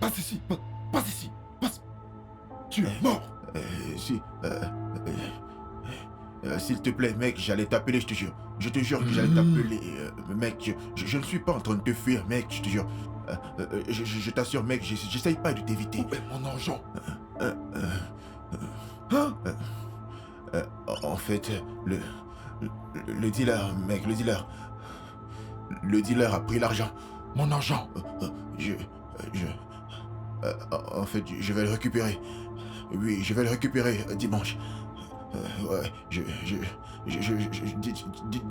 Passe ici, passe ici, passe. Tu es mort. Si, s'il te plaît, mec, j'allais t'appeler, je te jure. Je te jure que j'allais t'appeler, mec. Je ne suis pas en train de te fuir, mec, je te jure. Je t'assure, mec, j'essaye pas de t'éviter. Où est mon argent? Euh, Hein? En fait, le dealer, mec, le dealer a pris l'argent. Mon argent. Je, je, en fait, je vais le récupérer. Oui, je vais le récupérer dimanche. Ouais,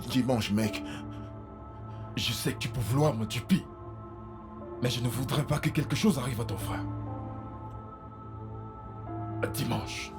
dimanche, mec. Je sais que tu peux vouloir me tuer. Mais je ne voudrais pas que quelque chose arrive à ton frère. Dimanche.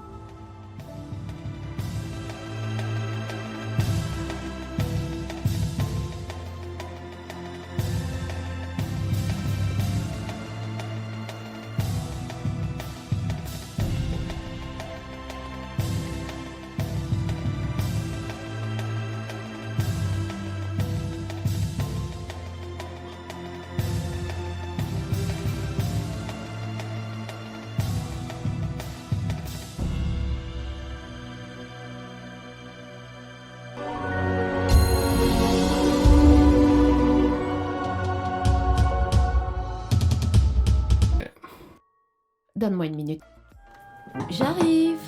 Donne-moi une minute. J'arrive.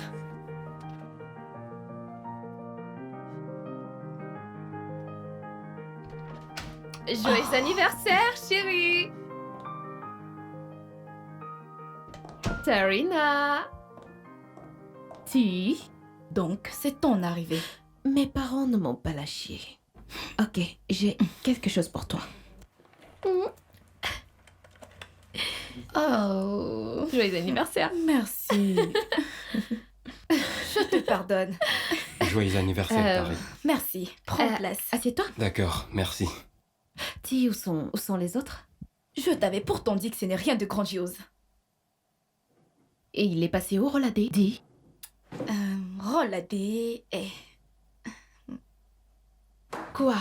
Joyeux anniversaire, chérie! Tarina! Ti, Donc, c'est ton arrivée. mes parents ne m'ont pas lâché. Ok, j'ai quelque chose pour toi. Oh, joyeux anniversaire! Merci. Je te pardonne. Joyeux anniversaire, Tari. Merci. Prends place. Assieds-toi. D'accord, merci. Ti, où sont les autres? Je t'avais pourtant dit que ce n'est rien de grandiose. Et il est passé où, Roladé? Dis. Roladé est... Quoi?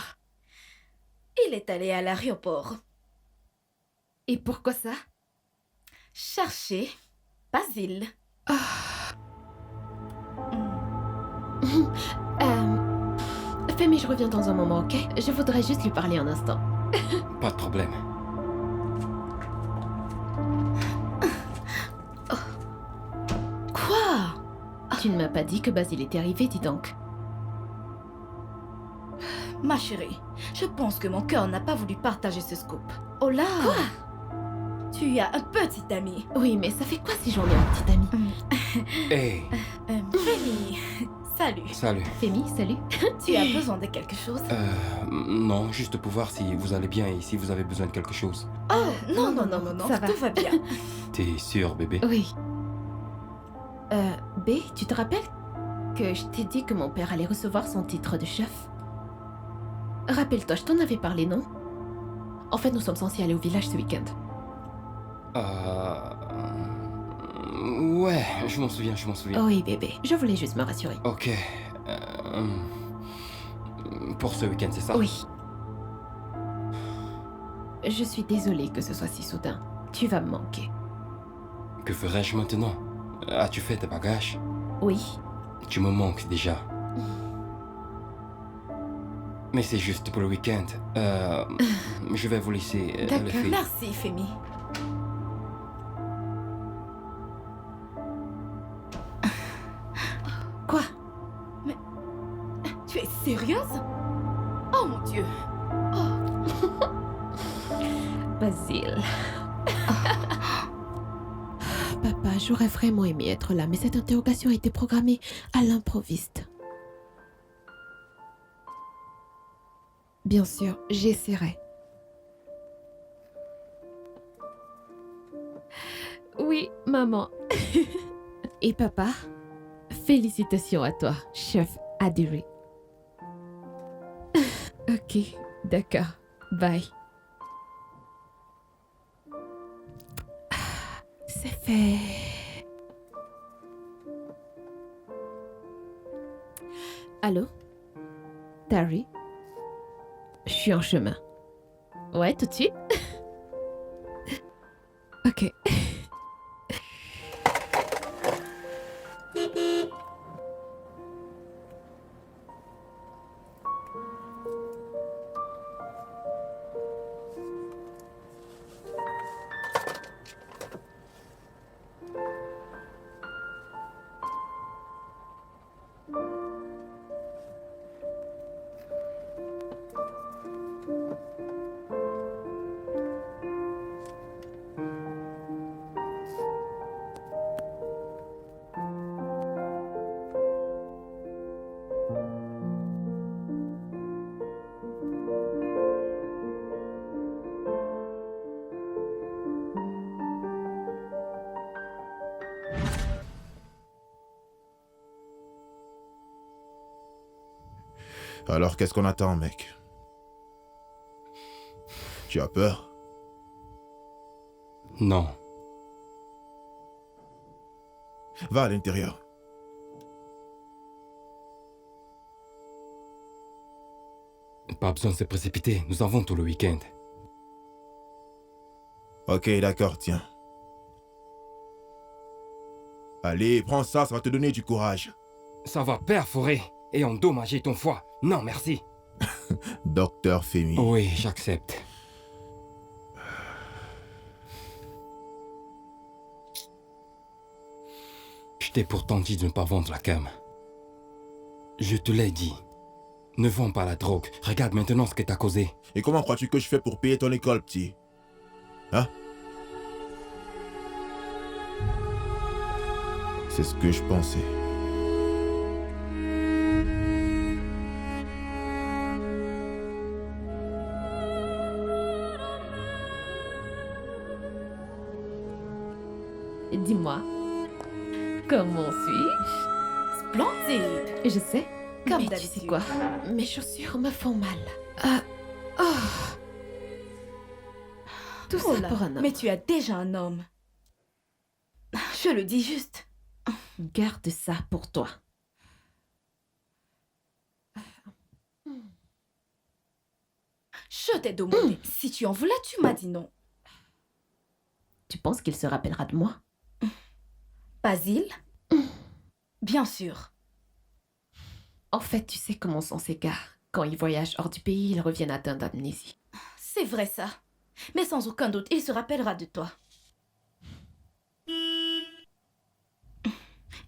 Il est allé à l'aéroport. Et pourquoi ça? Chercher Basile. Femi, je reviens dans un moment, ok? Je voudrais juste lui parler un instant. Pas de problème. Quoi? Tu ne m'as pas dit que Basile était arrivé, dis donc. Ma chérie, je pense que mon cœur n'a pas voulu partager ce scoop. Oh là! Tu as un petit ami. Oui, mais ça fait quoi si j'en ai un petit ami? Hey, Femi, salut. salut. Femi, salut. Tu as besoin de quelque chose? Non, juste pour voir si vous allez bien et si vous avez besoin de quelque chose. Oh, non, ça va. tout va bien. T'es sûr, bébé? Oui. B, tu te rappelles que je t'ai dit que mon père allait recevoir son titre de chef? Rappelle-toi, je t'en avais parlé, non? En fait, nous sommes censés aller au village ce week-end. Ouais, je m'en souviens. Oui, bébé, je voulais juste me rassurer. Ok. Pour ce week-end, c'est ça? Oui. Je suis désolée que ce soit si soudain. Tu vas me manquer. Que ferais-je maintenant? As-tu fait tes bagages? Oui. Tu me manques déjà. Mais c'est juste pour le week-end. Je vais vous laisser, les D'accord. filles. Merci, Femi. Quoi? Tu es sérieuse? Oh mon Dieu. Basile. Papa, j'aurais vraiment aimé être là, mais cette interrogation a été programmée à l'improviste. Bien sûr, j'essaierai. Oui, maman. Et papa, félicitations à toi, chef Adiri. Ok, d'accord. Bye. C'est fait. Allô? Tari? Je suis en chemin. Ouais, tout de suite? Ok. Alors qu'est-ce qu'on attend, mec? Tu as peur? Non. Va à l'intérieur. Pas besoin de se précipiter, nous avons tout le week-end. Ok, d'accord, tiens. Allez, prends ça, ça va te donner du courage. Ça va perforer et endommager ton foie. Non, merci. Docteur Femi. Oui, j'accepte. Je t'ai pourtant dit de ne pas vendre la cam. Je te l'ai dit. Ne vends pas la drogue. Regarde maintenant ce que t'as causé. Et comment crois-tu que je fais pour payer ton école, petit? Hein? C'est ce que je pensais. Dis-moi, comment suis-je? Splendide. Je sais. Comme Mais tu d'habitude. sais quoi? Mes chaussures me font mal. Oh. Tout Oh ça là, pour un homme. mais tu as déjà un homme. Je le dis juste. Garde ça pour toi. Je t'ai demandé si tu en voulais, tu m'as dit non. Tu penses qu'il se rappellera de moi? Basile? Bien sûr. En fait, tu sais comment sont ces gars. Quand ils voyagent hors du pays, ils reviennent atteints d'amnésie. C'est vrai ça. Mais sans aucun doute, il se rappellera de toi.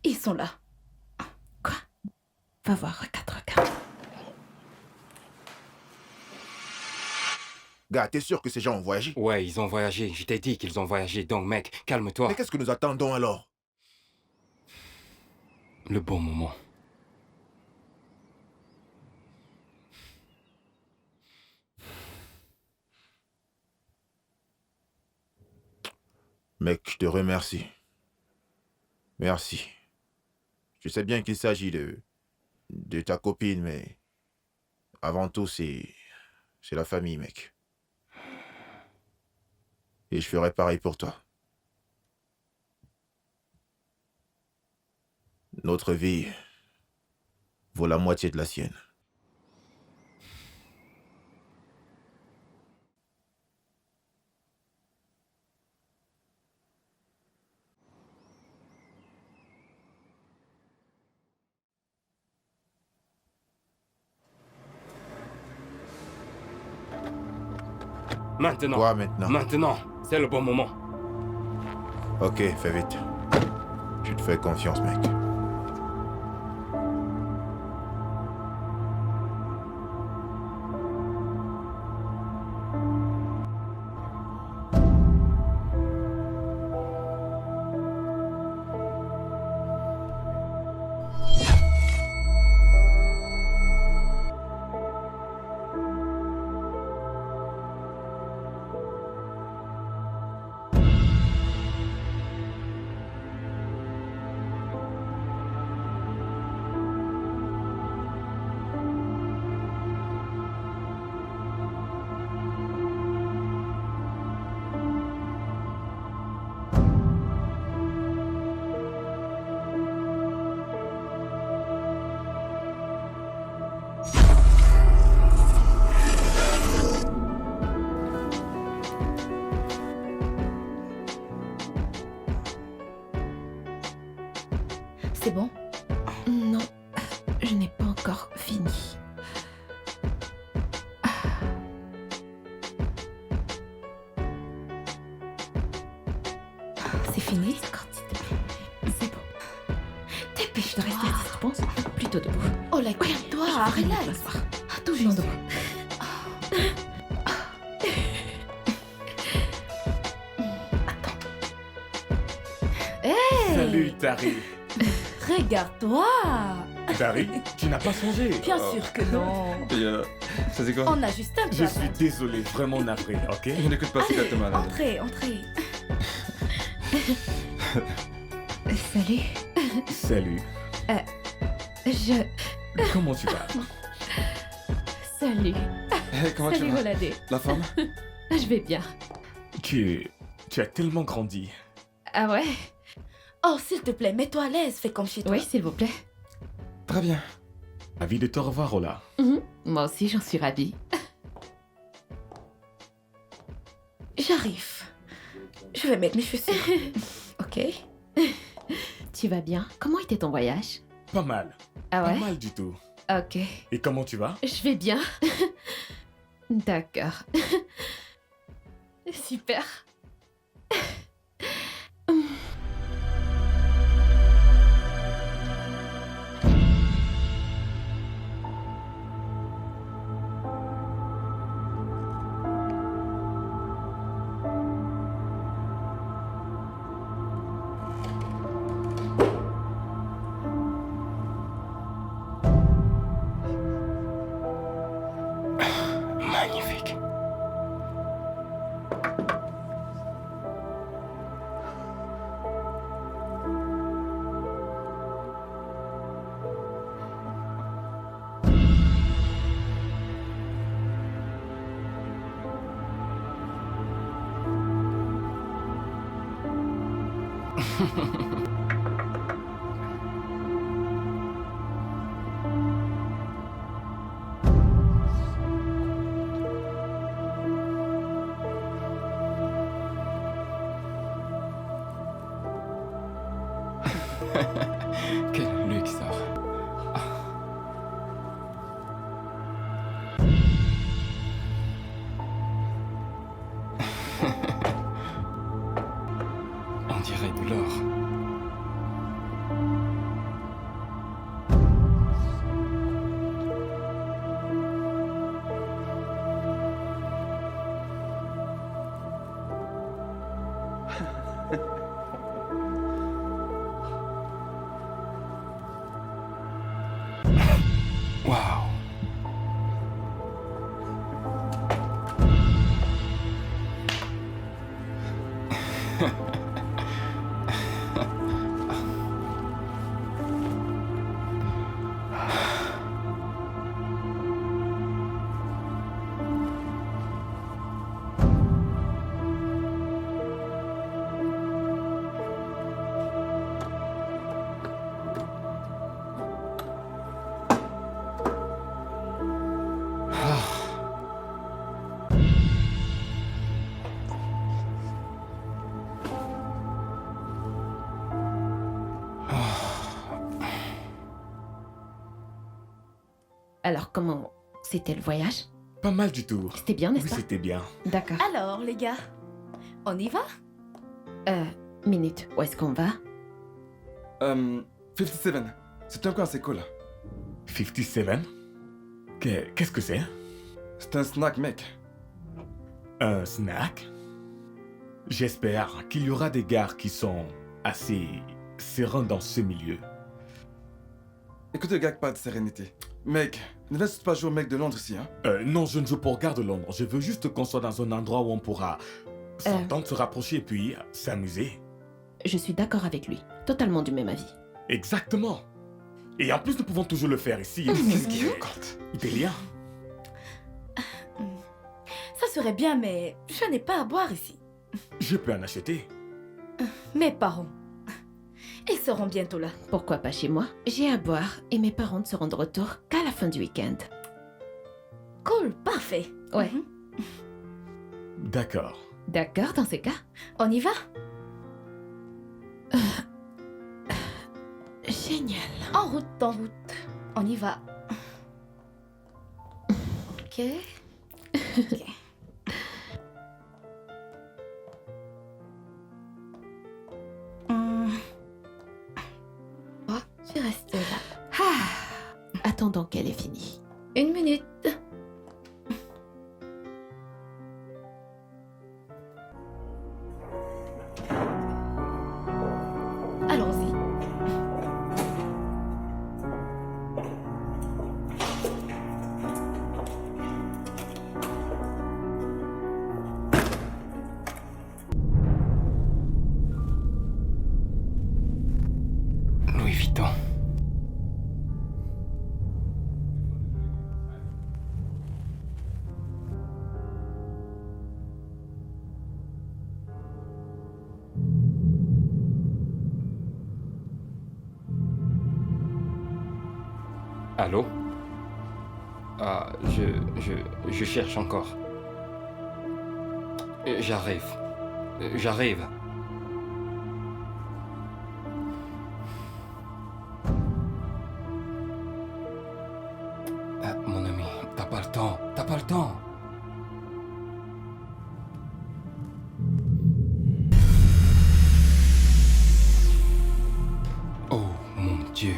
Ils sont là. Quoi? Va voir, regarde. Gars, t'es sûr que ces gens ont voyagé? Ouais, ils ont voyagé. Je t'ai dit qu'ils ont voyagé. Donc, mec, calme-toi. Mais qu'est-ce que nous attendons alors? Le bon moment. Mec, je te remercie. Merci. Je sais bien qu'il s'agit de ta copine, mais avant tout, c'est la famille, mec. Et je ferai pareil pour toi. Notre vie vaut la moitié de la sienne. Maintenant. Quoi maintenant? Maintenant. C'est le bon moment. Ok, fais vite. Je te fais confiance, mec. C'est bon? Non, je n'ai pas encore fini. C'est fini? Scott, s'il te plaît. C'est bon. Je Dépêche-toi. dois rester assise, tu penses? Plutôt debout. Oh là, calme-toi, relax. M'asseoir. Tout Non, juste. debout. Hey, Salut, Tari. regarde-toi. Tari, tu n'as pas changé. Bien sûr que non. Ça c'est quoi? On a juste un peu Je à suis attendre. désolé, vraiment navré, ok? Je n'écoute pas ce que t'es malade. Entrez, entrez. Salut. Salut. Je... Comment tu vas? Salut. Comment tu Salut, vas? Voladé. La femme? Je vais bien. Tu as tellement grandi. Ah ouais? Oh, s'il te plaît, mets-toi à l'aise, fais comme chez toi. Oui, s'il vous plaît. Très bien. Ravi de te revoir, Ola. Moi aussi, j'en suis ravie. J'arrive. Je vais mettre mes chaussures. Ok. Tu vas bien? Comment était ton voyage? Pas mal. Ah Pas ouais? mal du tout. Ok. Et comment tu vas? Je vais bien. D'accord. Super. Magnifique. Quel luxe ça. On dirait de l'or. Waouh. Alors, comment c'était le voyage? Pas mal du tout. C'était bien, Oui, n'est-ce pas? c'était bien. D'accord. Alors, les gars, on y va? Minute, où est-ce qu'on va? 57. C'est un coin assez cool. 57? Qu'est-ce que c'est? C'est un snack, mec. Un snack? J'espère qu'il y aura des gars qui sont assez sereins dans ce milieu. Écoutez, gars, pas de sérénité. Mec, ne laisse pas jouer au mec de Londres ici, hein. Non, je ne joue pour Gare de Londres. Je veux juste qu'on soit dans un endroit où on pourra s'entendre, se rapprocher et puis s'amuser. Je suis d'accord avec lui. Totalement du même avis. Exactement. Et en plus, nous pouvons toujours le faire ici. Qu'est-ce qu'il raconte? Des liens. Ça serait bien, mais je n'ai pas à boire ici. Je peux en acheter. Mes parents. Ils seront bientôt là. Pourquoi pas chez moi? J'ai à boire et mes parents ne seront de retour qu'à la fin du week-end. Cool, parfait. Ouais. D'accord. D'accord, dans ces cas? On y va? Génial. En route, en route. On y va. Ok. Ok. Oh, Je reste là. attendons qu'elle ait fini. 1 minute. Allons-y. Louis Vuitton. Allô? Ah, je cherche encore. J'arrive. J'arrive. Ah, mon ami, t'as pas le temps. T'as pas le temps. Oh mon Dieu.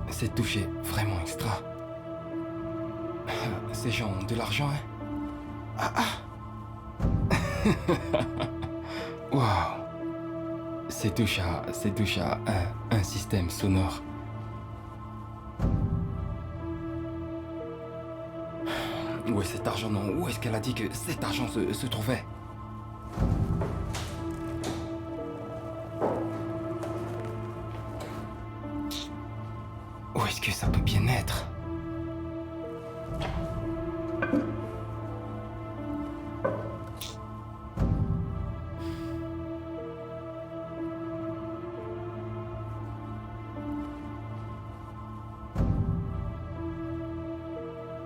Cette touche est vraiment extra. Ces gens ont de l'argent, hein? Ah ah. Waouh. C'est touche à un système sonore. Où est cet argent? Non, où est-ce qu'elle a dit que cet argent se trouvait? Où est-ce que ça peut bien être?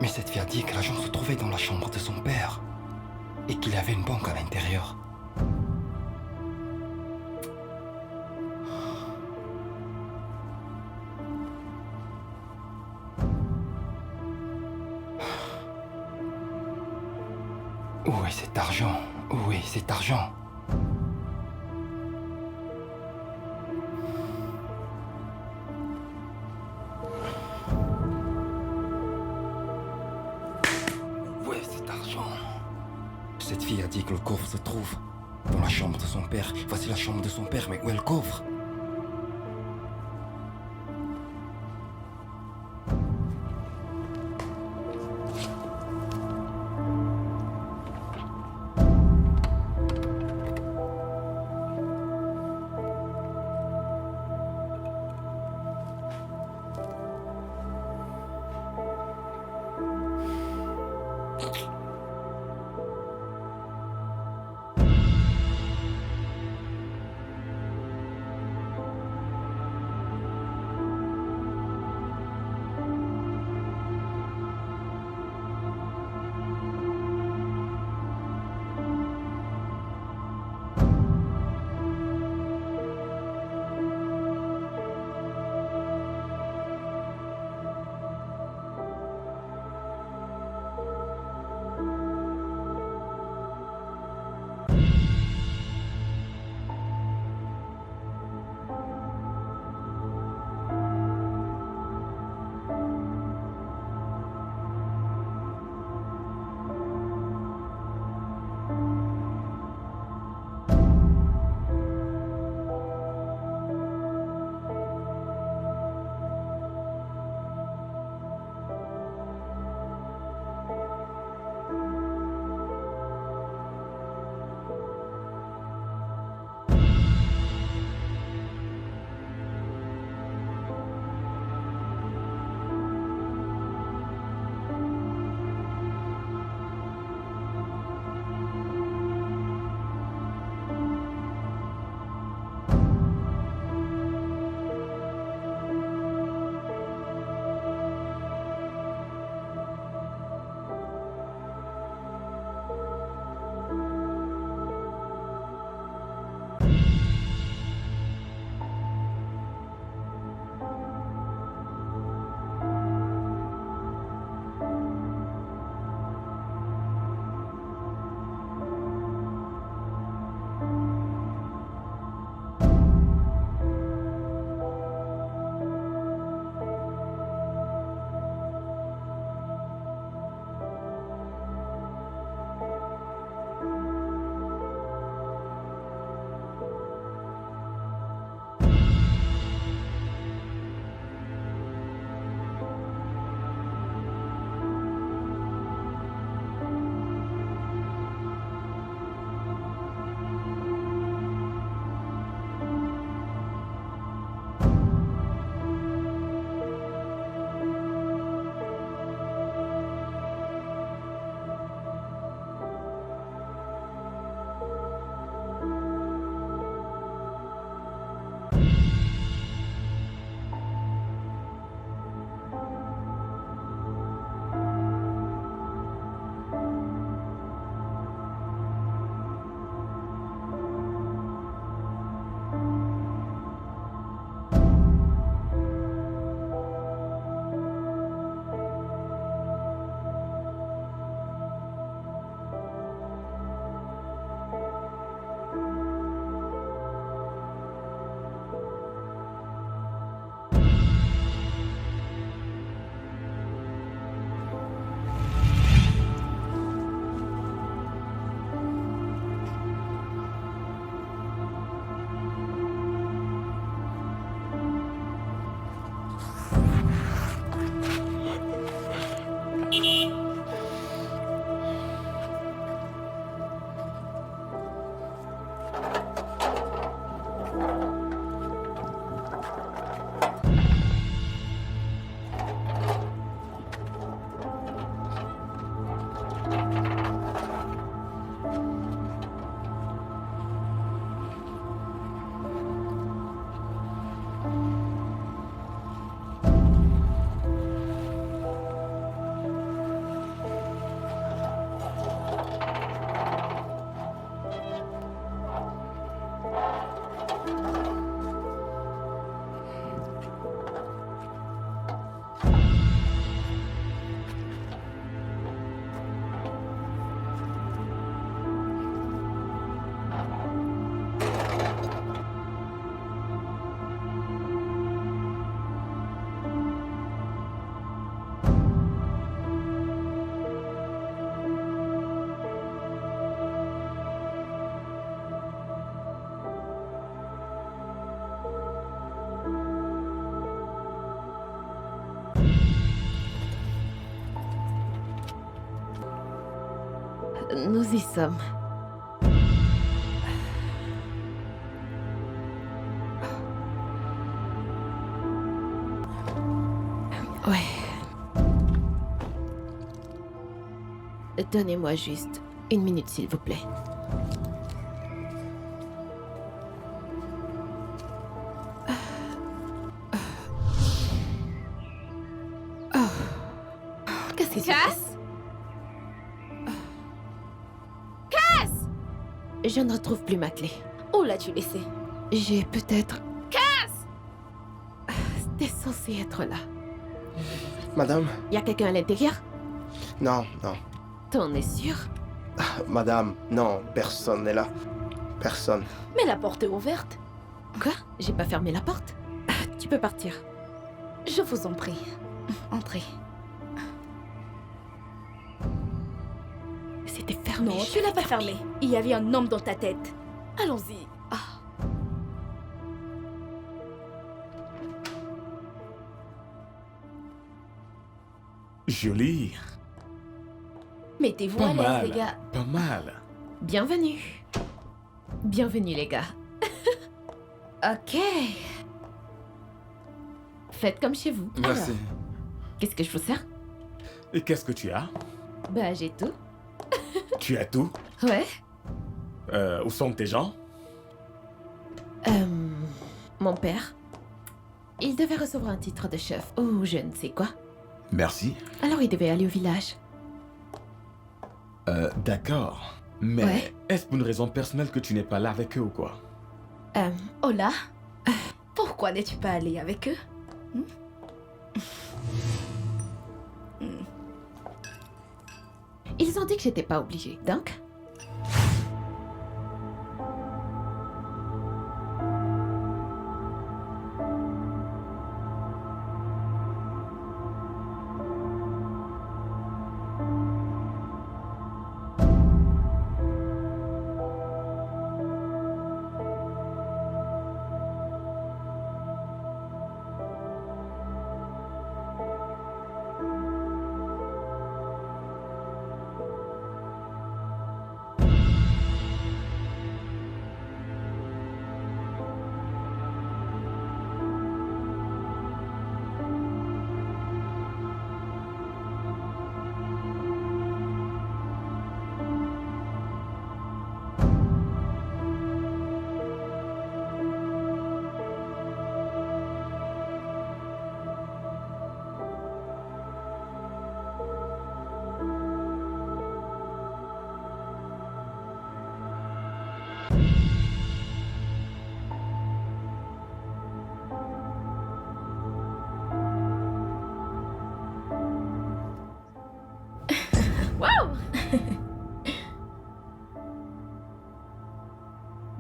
Mais cette fille a dit que l'argent se trouvait dans la chambre de son père et qu'il y avait une banque à l'intérieur. Où est cet argent? Où est cet argent? Où est cet argent? Cette fille a dit que le coffre se trouve dans la chambre de son père. Voici la chambre de son père, mais où est le coffre? Nous y sommes. Ouais. Donnez-moi juste 1 minute, s'il vous plaît. Qu'est-ce qui se Cass? passe? Je ne retrouve plus ma clé. Où l'as-tu laissé? J'ai peut-être... C'était censé être là. Madame? Y a quelqu'un à l'intérieur? Non, non. T'en es sûr? Madame, non, personne n'est là. Personne. Mais la porte est ouverte. Quoi? J'ai pas fermé la porte? Tu peux partir. Je vous en prie. Entrez. C'était fermé. Non, je tu l'as l'ai pas fermé. Il y avait un homme dans ta tête. Allons-y. Joli. Mettez-vous Pas à l'aise, mal. les gars. Pas mal. Bienvenue. Bienvenue, les gars. Ok. Faites comme chez vous. Merci. Alors, qu'est-ce que je vous sers? Et qu'est-ce que tu as? Bah, j'ai tout. Tu as tout? Ouais. Où sont tes gens? Mon père. Il devait recevoir un titre de chef ou je ne sais quoi. Merci. Alors il devait aller au village. D'accord. Mais Ouais. est-ce pour une raison personnelle que tu n'es pas là avec eux ou quoi? Hola. Pourquoi n'es-tu pas allé avec eux? Ils ont dit que j'étais pas obligée, donc...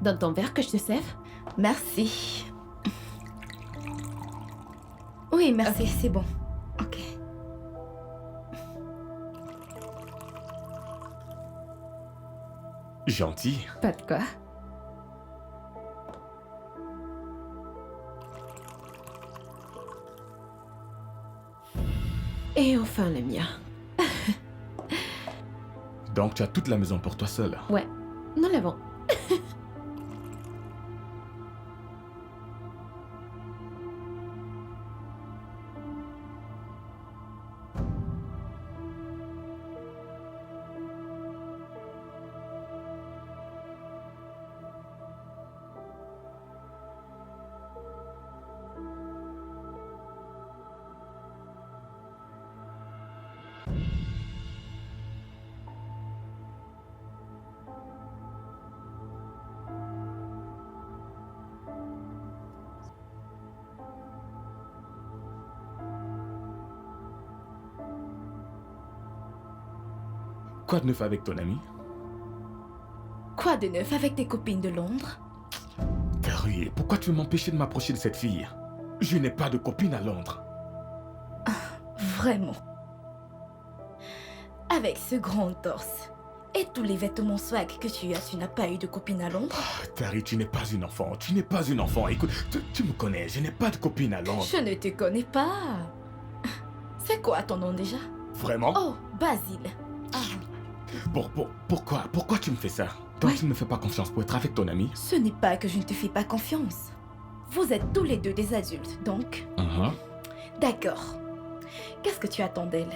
Donne ton verre que je te serve. Merci. Oui, merci, c'est bon. Ok. Gentil. Pas de quoi. Et enfin le mien. Donc tu as toute la maison pour toi seul. Ouais, nous l'avons. Quoi de neuf avec ton ami? Quoi de neuf avec tes copines de Londres? Carrie, pourquoi tu veux m'empêcher de m'approcher de cette fille? Je n'ai pas de copine à Londres. Vraiment. Avec ce grand torse et tous les vêtements swag que tu as, tu n'as pas eu de copine à Londres? Carrie, tu n'es pas une enfant. Tu n'es pas une enfant. Écoute, tu me connais. Je n'ai pas de copine à Londres. Je ne te connais pas. C'est quoi ton nom déjà? Vraiment? Oh, Basile. Ah. Pourquoi tu me fais ça? Toi, Ouais. tu ne me fais pas confiance pour être avec ton ami? Ce n'est pas que je ne te fais pas confiance. Vous êtes tous les deux des adultes, donc... Mhm. D'accord. Qu'est-ce que tu attends d'elle?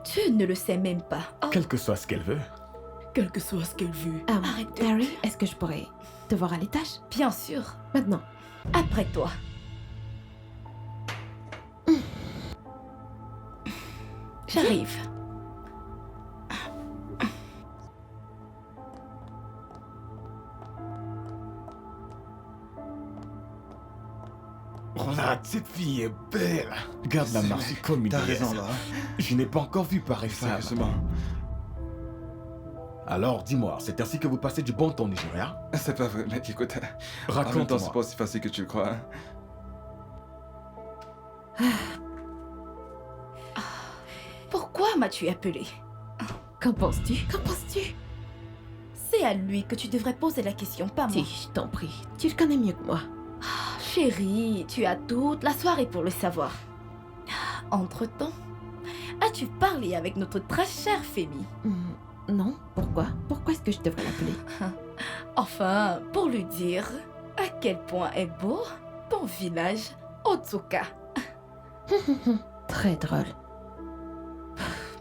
Tu ne le sais même pas. Oh, Quel que soit ce qu'elle veut. quel que soit ce qu'elle veut. Arrête de... Harry, est-ce que je pourrais te voir à l'étage? Bien sûr. Maintenant. Après toi. J'arrive. Regarde, cette fille est belle. Regarde la marche comme une T'as déesse. raison, là. Je n'ai pas encore vu pareille femme. Sérieusement. Alors, dis-moi, c'est ainsi que vous passez du bon temps au Nigeria? C'est pas vrai, mec, écoute. En même temps, Raconte-moi. c'est pas aussi facile que tu le crois. Hein. Pourquoi m'as-tu appelé? Qu'en penses-tu? Qu'en penses-tu? C'est à lui que tu devrais poser la question, pas moi. Si, je t'en prie. Tu le connais mieux que moi. Chérie, tu as toute la soirée pour le savoir. Entre-temps, as-tu parlé avec notre très chère Femi? Non, pourquoi? Pourquoi est-ce que je devrais l'appeler? Enfin, pour lui dire à quel point est beau ton village Otsuka. Très drôle.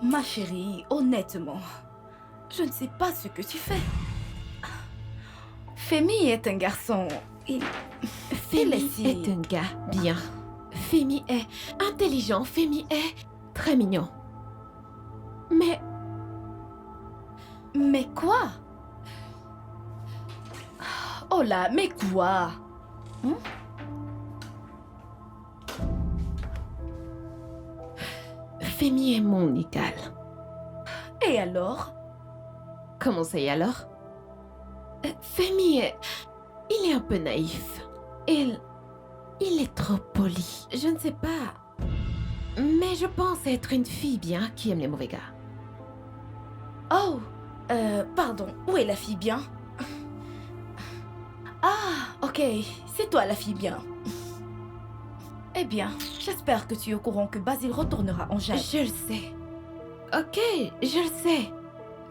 Ma chérie, honnêtement, je ne sais pas ce que tu fais. Femi est un garçon. Femi est un gars bien. Femi est intelligent. Femi est très mignon. Mais quoi? Oh là, mais quoi? Femi est mon égal. Et alors? Comment ça y est alors? Femi est... Il est un peu naïf. Il est trop poli. Je ne sais pas. Mais je pense être une fille bien qui aime les mauvais gars. Oh, pardon, où est la fille bien? Ah, ok, c'est toi la fille bien. Eh bien, j'espère que tu es au courant que Basile retournera en Jade. Je le sais. Ok, je le sais.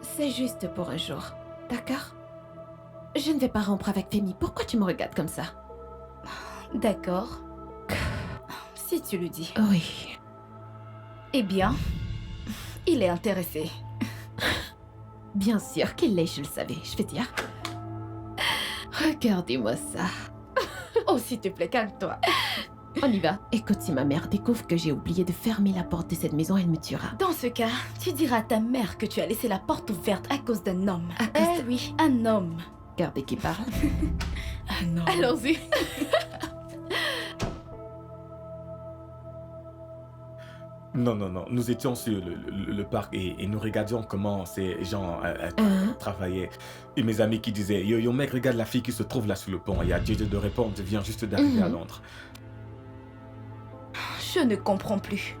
C'est juste pour un jour. D'accord? Je ne vais pas rompre avec Femi. Pourquoi tu me regardes comme ça? D'accord. Si tu le dis. Oui. Eh bien, il est intéressé. Bien sûr qu'il l'est, je le savais. Je vais dire. Regardez-moi ça. Oh, s'il te plaît, calme-toi. On y va. Écoute, si ma mère découvre que j'ai oublié de fermer la porte de cette maison, elle me tuera. Dans ce cas, tu diras à ta mère que tu as laissé la porte ouverte à cause d'un homme. À cause de... Oui, un homme. Regardez qui parle. Un homme. Allons-y. Non. Nous étions sur le parc et nous regardions comment ces gens travaillaient. Et mes amis qui disaient yo mec, regarde la fille qui se trouve là sur le pont. Et à Dieu de répondre, vient juste d'arriver à Londres. Je ne comprends plus.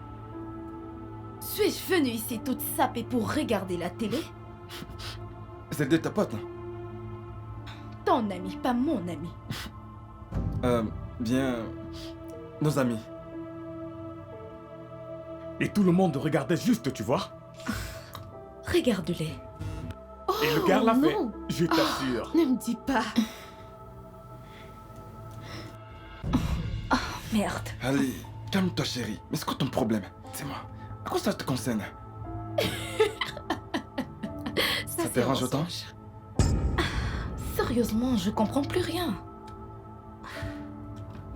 Suis-je venue ici toute sapée pour regarder la télé? C'est de ta pote, non? Ton ami, pas mon ami. Bien... Nos amis. Et tout le monde regardait juste, tu vois. Regarde-les. Oh, Et le gars l'a fait. non. Je t'assure. Ne me dis pas. Merde. Allez, calme-toi, chérie. Mais c'est quoi ton problème? Dis-moi. À quoi ça te concerne? Ça te dérange autant? Sérieusement, je comprends plus rien.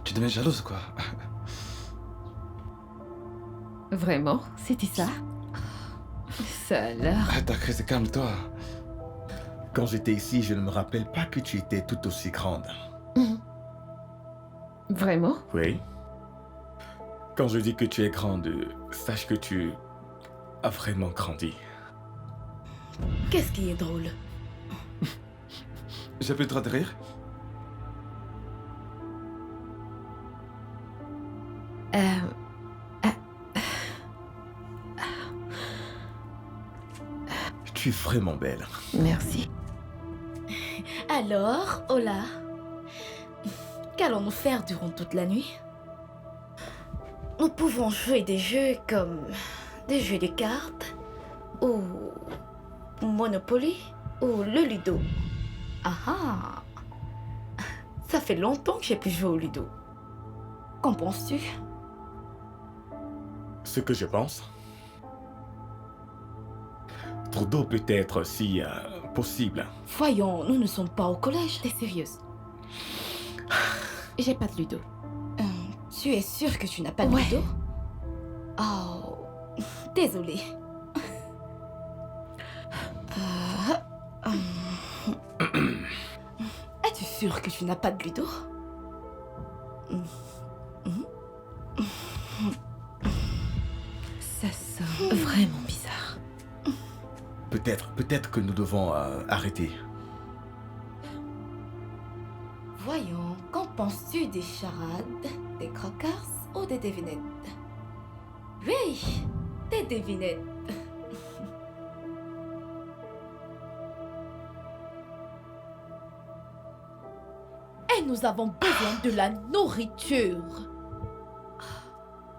Tu deviens jalouse, quoi. Vraiment? C'était ça? Ça alors? T'as crise, calme-toi. Quand j'étais ici, je ne me rappelle pas que tu étais tout aussi grande. Vraiment? Oui. Quand je dis que tu es grande, sache que tu as vraiment grandi. Qu'est-ce qui est drôle? J'ai plus le droit de rire? Tu es vraiment belle. Merci. Alors, Ola, qu'allons-nous faire durant toute la nuit? Nous pouvons jouer des jeux comme des jeux de cartes, ou Monopoly ou le Ludo? Ah ah. Ça fait longtemps que j'ai pu jouer au Ludo. Qu'en penses-tu? Ce que je pense. Trudeau peut être si possible. Voyons, nous ne sommes pas au collège. T'es sérieuse? J'ai pas de Ludo. Tu es sûre que tu n'as pas de Ouais. Ludo? Oh, désolée. Es-tu sûre que tu n'as pas de Ludo? Ça sent vraiment bizarre. Peut-être que nous devons arrêter. Voyons, qu'en penses-tu des charades, des croqueurs ou des devinettes? Oui, des devinettes. Et nous avons besoin de la nourriture.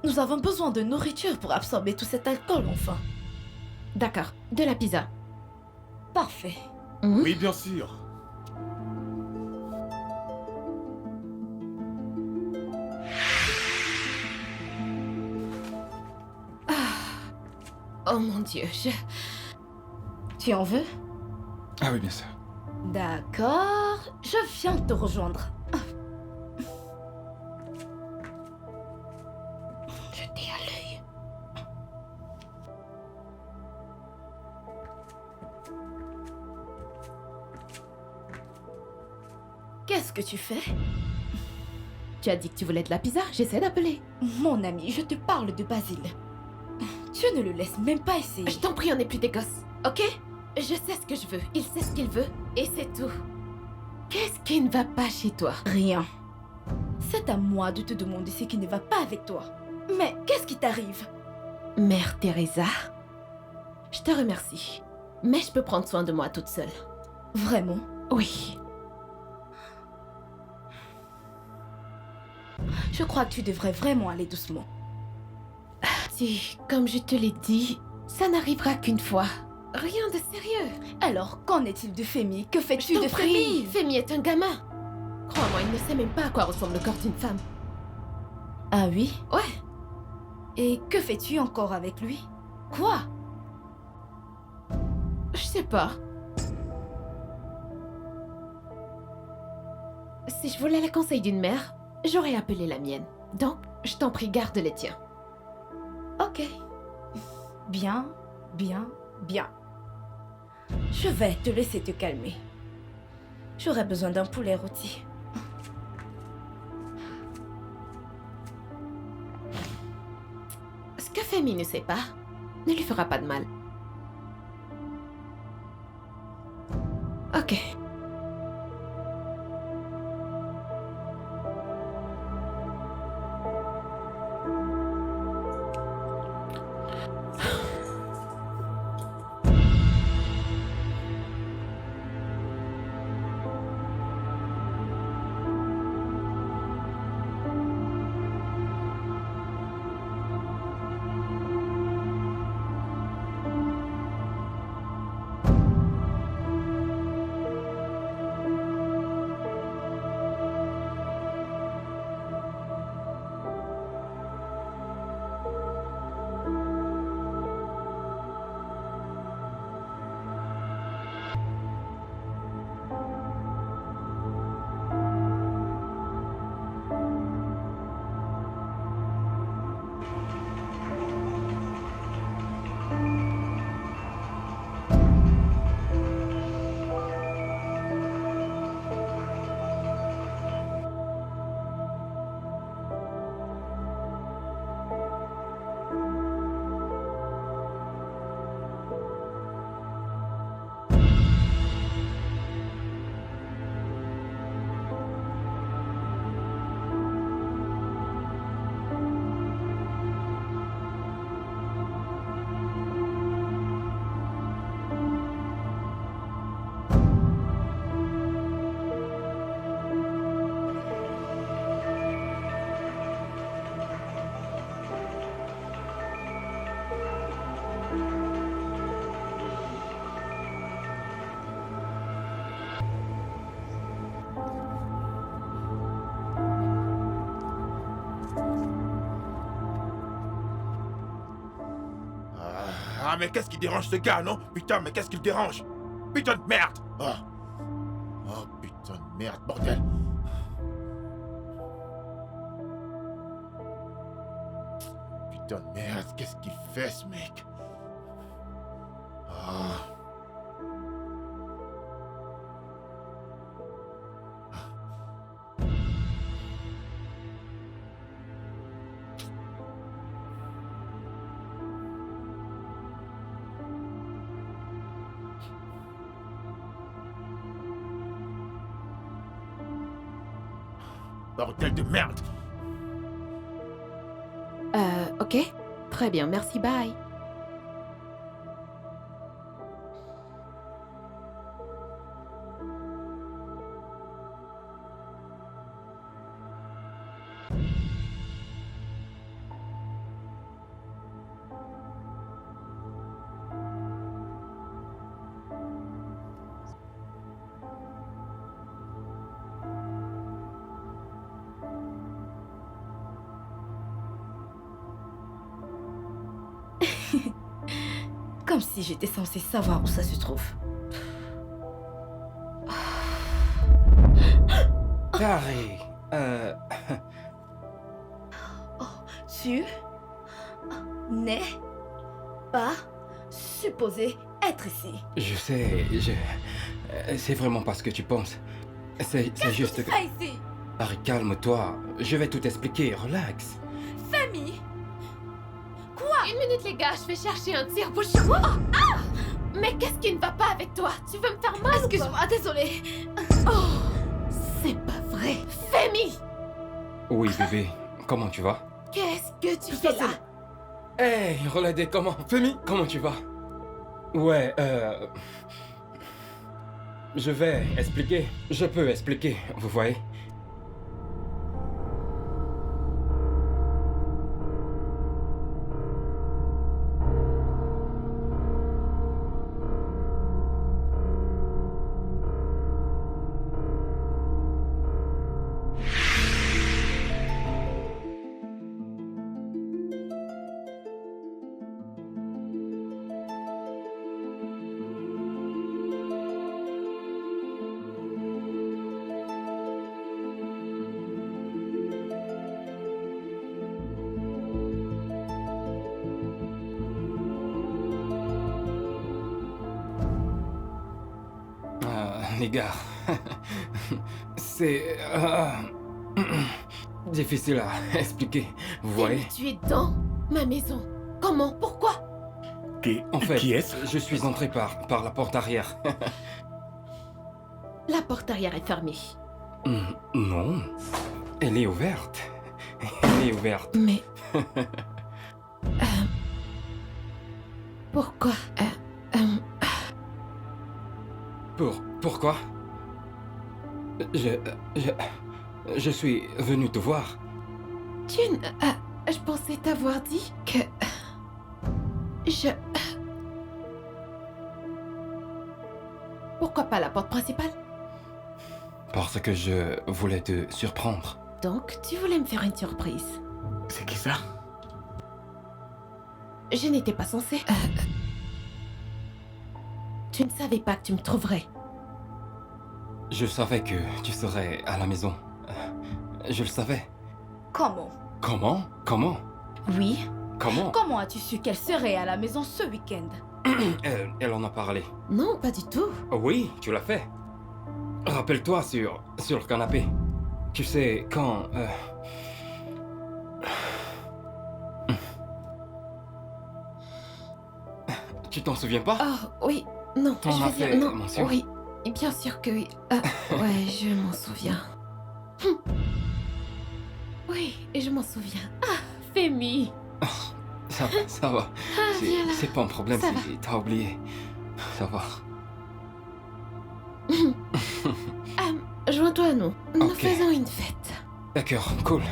Nous avons besoin de nourriture pour absorber tout cet alcool, enfin. D'accord, de la pizza. Parfait. Oui, bien sûr. Oh mon Dieu, Tu en veux? Ah oui, bien sûr. D'accord, je viens te rejoindre. Je t'ai à l'œil. Qu'est-ce que tu fais? Tu as dit que tu voulais de la pizza? J'essaie d'appeler. Mon ami, je te parle de Basile. Tu ne le laisses même pas essayer. Je t'en prie, on n'est plus des gosses, ok? Je sais ce que je veux, il sait ce qu'il veut, et c'est tout. Qu'est-ce qui ne va pas chez toi? Rien. C'est à moi de te demander ce qui ne va pas avec toi. Mais qu'est-ce qui t'arrive? Mère Teresa, je te remercie, mais je peux prendre soin de moi toute seule. Vraiment? Oui. Je crois que tu devrais vraiment aller doucement. Si, comme je te l'ai dit, ça n'arrivera qu'une fois. Rien de sérieux. Alors, qu'en est-il de Femi? Que Je fais-tu t'en de prie, Femi? Femi est un gamin. Crois-moi, il ne sait même pas à quoi ressemble le corps d'une femme. Ah oui? Ouais, Et que fais-tu encore avec lui? Quoi? je sais pas. Si je voulais les conseils d'une mère, j'aurais appelé la mienne. Donc, je t'en prie, garde les tiens. Ok. Bien, bien, bien. Je vais te laisser te calmer. J'aurais besoin d'un poulet rôti. Ce que Femi ne sait pas ne lui fera pas de mal. Ok. Ah, mais qu'est-ce qui dérange ce gars, non? Putain, mais qu'est-ce qui le dérange? Putain de merde! Oh, putain de merde, bordel! Putain de merde, qu'est-ce qu'il fait, ce mec? Ah. Bordel de merde! Ok. Très bien, merci, bye. Comme si j'étais censée savoir où ça se trouve. Tari, Tu n'es pas supposé être ici. je sais, c'est vraiment pas ce que tu penses. C'est juste Tu que... fais ici, Tari, calme-toi. Je vais tout expliquer, relax. Femi. Une minute, les gars, je vais chercher un tire-bouchon. Oh, ah! Mais qu'est-ce qui ne va pas avec toi? Tu veux me faire mal ou quoi? Excuse-moi, désolée. Oh, c'est pas vrai. Femi! Oui, bébé, comment tu vas? Qu'est-ce que tu fais là? Hey, Reladé, comment? Femi! Comment tu vas? Ouais, je vais expliquer. Je peux expliquer, vous voyez? Les gars, c'est difficile à expliquer, vous voyez? Femi, tu es dans ma maison. Comment? Pourquoi? En fait, Qui est-ce? je suis entré par la porte arrière. La porte arrière est fermée. Non, elle est ouverte. Elle est ouverte. Mais... Pourquoi Pourquoi? Je suis venu te voir. June, je pensais t'avoir dit que... Pourquoi pas la porte principale? Parce que je voulais te surprendre. Donc, tu voulais me faire une surprise. C'est qui ça? Je n'étais pas censée. Tu ne savais pas que tu me trouverais. Je savais que tu serais à la maison. Je le savais. Comment? Comment? Oui. Comment as-tu su qu'elle serait à la maison ce week-end? Elle en a parlé. Non, pas du tout. Oui, tu l'as fait. Rappelle-toi sur le canapé. Tu sais, quand... Tu t'en souviens pas? Oh, oui. Non, T'en je as veux dire... fait Non, mention. oui. Bien sûr que oui. Ouais, je m'en souviens. Oui, je m'en souviens. Femi! Ça va. viens là. C'est pas un problème Ça si t'as oublié. Ça va. Joins-toi à nous. Nous Ok. faisons une fête. D'accord, cool.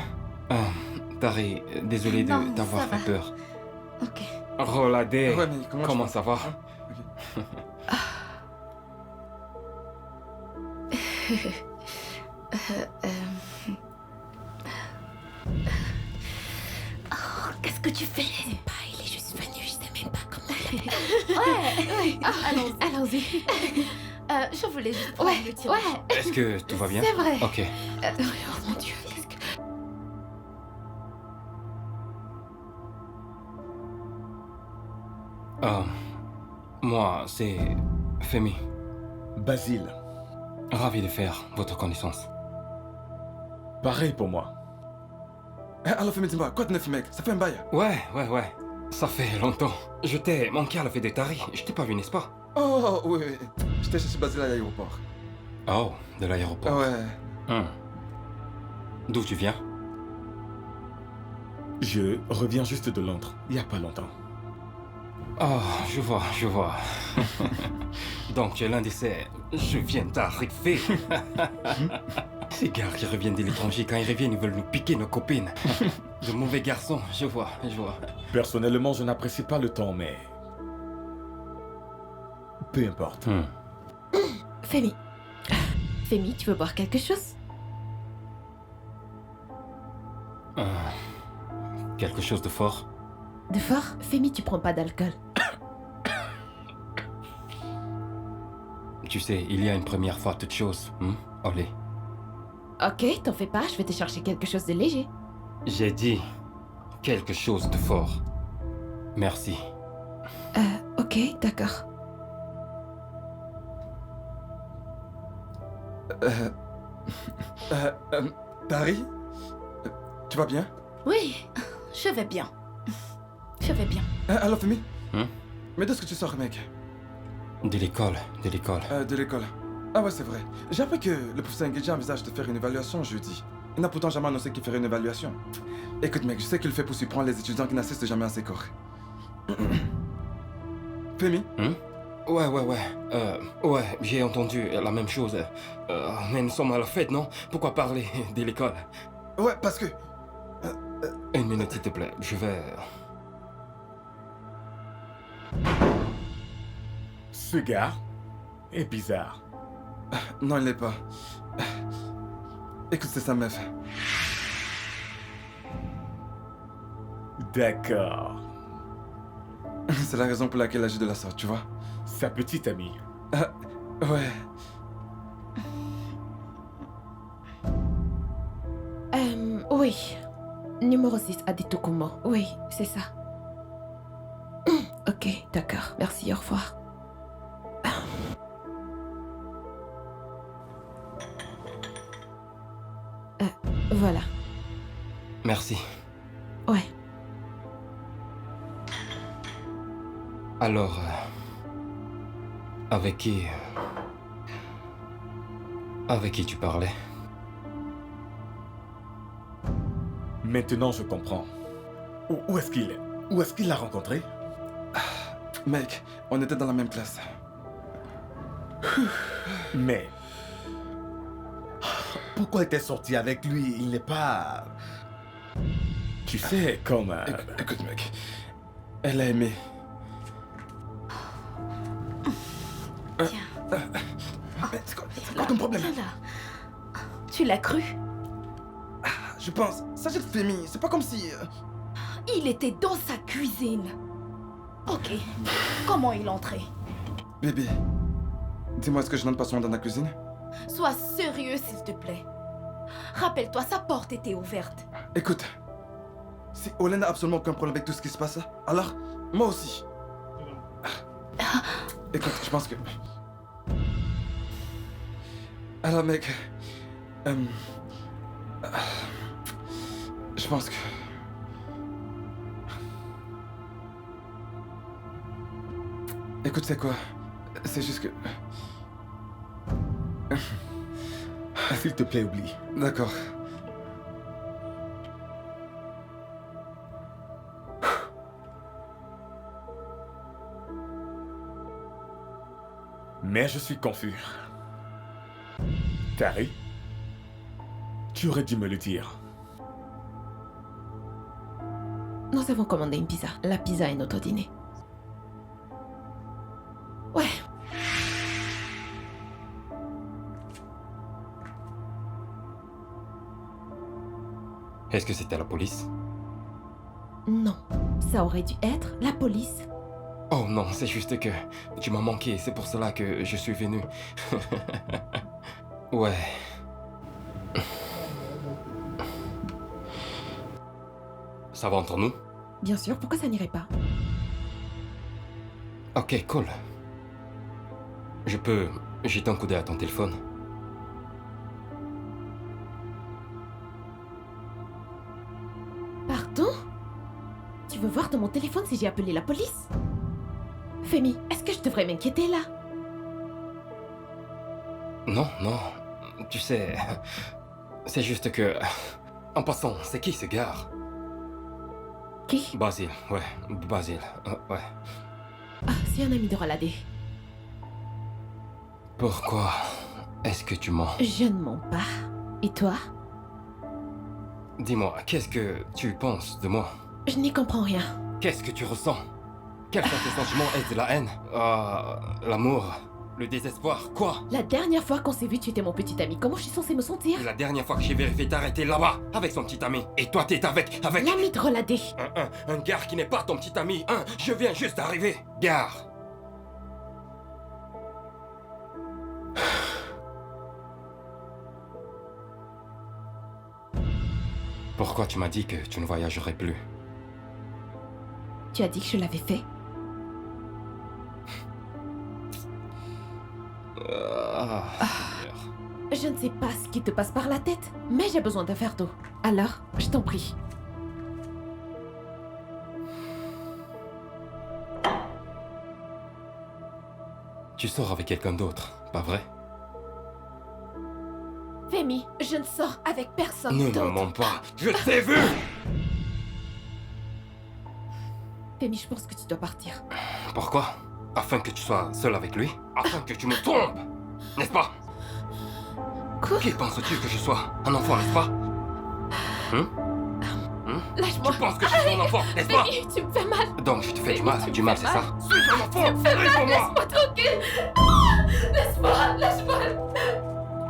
Tari, désolé Non, de t'avoir ça va. fait peur. Ok. Reladé, Ouais, mais comment tu ça va? Oh, qu'est-ce que tu fais? Je sais pas, il est juste venu, je sais même pas comment. Ouais, allons-y. Allons-y. Je voulais juste prendre Ouais, le tir. ouais. Est-ce que tout va bien? C'est vrai. Ok. Oh mon Dieu, qu'est-ce que... Moi, c'est Femi. Basile, Ravi de faire votre connaissance. pareil pour moi. Alors, Femi, dis-moi, quoi de neuf, mec? Ça fait un bail. Ouais. Ça fait longtemps. Je t'ai manqué à la fête des taris. Je t'ai pas vu, n'est-ce pas? Oh, oui. J'étais cherché Basile à l'aéroport. Oh, de l'aéroport. Ouais. D'où tu viens? Je reviens juste de Londres, il y a pas longtemps. Oh, je vois. Donc tu es l'un de ces... Je viens d'arriver. Ces gars qui reviennent de l'étranger, quand ils reviennent, ils veulent nous piquer nos copines. De mauvais garçons, je vois. Personnellement, je n'apprécie pas le temps, mais... Peu importe. Femi. Femi, tu veux boire quelque chose? Quelque chose de fort? De fort? Femi, tu prends pas d'alcool. Tu sais, il y a une première fois toute chose. Olé. Ok, t'en fais pas, je vais te chercher quelque chose de léger. J'ai dit quelque chose de fort. Merci. Ok, d'accord. Tari? Tu vas bien? Oui, je vais bien. Alors, Femi? Hein? Mais d'où est-ce que tu sors, mec? De l'école. De l'école. Ah ouais, c'est vrai. J'ai appris que le professeur Nguedia envisage de faire une évaluation jeudi. Il n'a pourtant jamais annoncé qu'il ferait une évaluation. Écoute, mec, je sais qu'il le fait pour surprendre les étudiants qui n'assistent jamais à ses cours. Femi? Ouais. Ouais, j'ai entendu la même chose. Mais nous sommes à la fête, non? Pourquoi parler de l'école? Ouais, parce que... Une minute, s'il te plaît. Je vais... Ce gars est bizarre. Non, il l'est pas. Écoute, c'est sa meuf. D'accord. C'est la raison pour laquelle elle agit de la sorte, tu vois? Sa petite amie. Ouais. Oui. Numéro 6 à Ditokumo. Oui, c'est ça. Ok, d'accord. Merci, au revoir. Voilà. Merci. Ouais. Alors... Avec qui tu parlais? Maintenant, je comprends. Où est-ce qu'il est? Où est-ce qu'il l'a rencontré? Mec, on était dans la même classe. Mais... Pourquoi était sorti avec lui? Il n'est pas... Tu sais, comme... Écoute, mec. Elle a aimé. Tiens. C'est quoi ton problème? Viens là. Tu l'as cru? Je pense. S'agit de Femi. C'est pas comme si... Il était dans sa cuisine. Ok. Comment il entrait? Bébé. Dis-moi, est-ce que je n'entre pas souvent dans la cuisine? Sois sérieux, s'il te plaît. Rappelle-toi, sa porte était ouverte. Écoute. Si Olen n'a absolument aucun problème avec tout ce qui se passe, alors, moi aussi. Écoute, je pense que... Alors, mec... Je pense que... Écoute, c'est quoi? C'est juste que... S'il te plaît, oublie. D'accord. Mais je suis confus. Tari, tu aurais dû me le dire. Nous avons commandé une pizza. La pizza est notre dîner. Ouais. Est-ce que c'était la police? Non. Ça aurait dû être la police. Oh non, c'est juste que tu m'as manqué, c'est pour cela que je suis venu. Ouais. Ça va entre nous? Bien sûr, pourquoi ça n'irait pas? Ok, cool. Je peux jeter un coup d'œil à ton téléphone? Pardon? Tu veux voir dans mon téléphone si j'ai appelé la police? Femi, est-ce que je devrais m'inquiéter là? Non, non. Tu sais, c'est juste que... En passant, c'est qui ce gars? Qui? Basile, ouais, Basile, ouais. Ah, c'est un ami de Roladé. Pourquoi est-ce que tu mens? Je ne mens pas. Et toi? Dis-moi, qu'est-ce que tu penses de moi? Je n'y comprends rien. Qu'est-ce que tu ressens? Quels sont tes sentiments? Est-ce de la haine? L'amour? Le désespoir? Quoi? La dernière fois qu'on s'est vu, tu étais mon petit ami. Comment je suis censée me sentir? La dernière fois que j'ai vérifié, t'arrêter là-bas, avec son petit ami. Et toi, t'es avec... L'ami de Roladé. Un gars qui n'est pas ton petit ami. Je viens juste d'arriver. Gare. Pourquoi tu m'as dit que tu ne voyagerais plus? Tu as dit que je l'avais fait. Je ne sais pas ce qui te passe par la tête, mais j'ai besoin d'un verre d'eau. Alors, je t'en prie. Tu sors avec quelqu'un d'autre, pas vrai? Femi, je ne sors avec personne Ne d'autre. me mens pas, je t'ai vu! Femi, je pense que tu dois partir. Pourquoi? Afin que tu sois seul avec lui? Afin que tu me trompes? N'est-ce pas? Quoi? Qui penses-tu que je sois? Un enfant, n'est-ce pas? Lâche-moi. Tu penses que je suis un enfant, n'est-ce pas? Femi, tu me fais mal. Donc je te fais Femi, du mal, tu c'est me fais ça? Suis un enfant! Réponds-moi! Laisse-moi tranquille. Laisse-moi.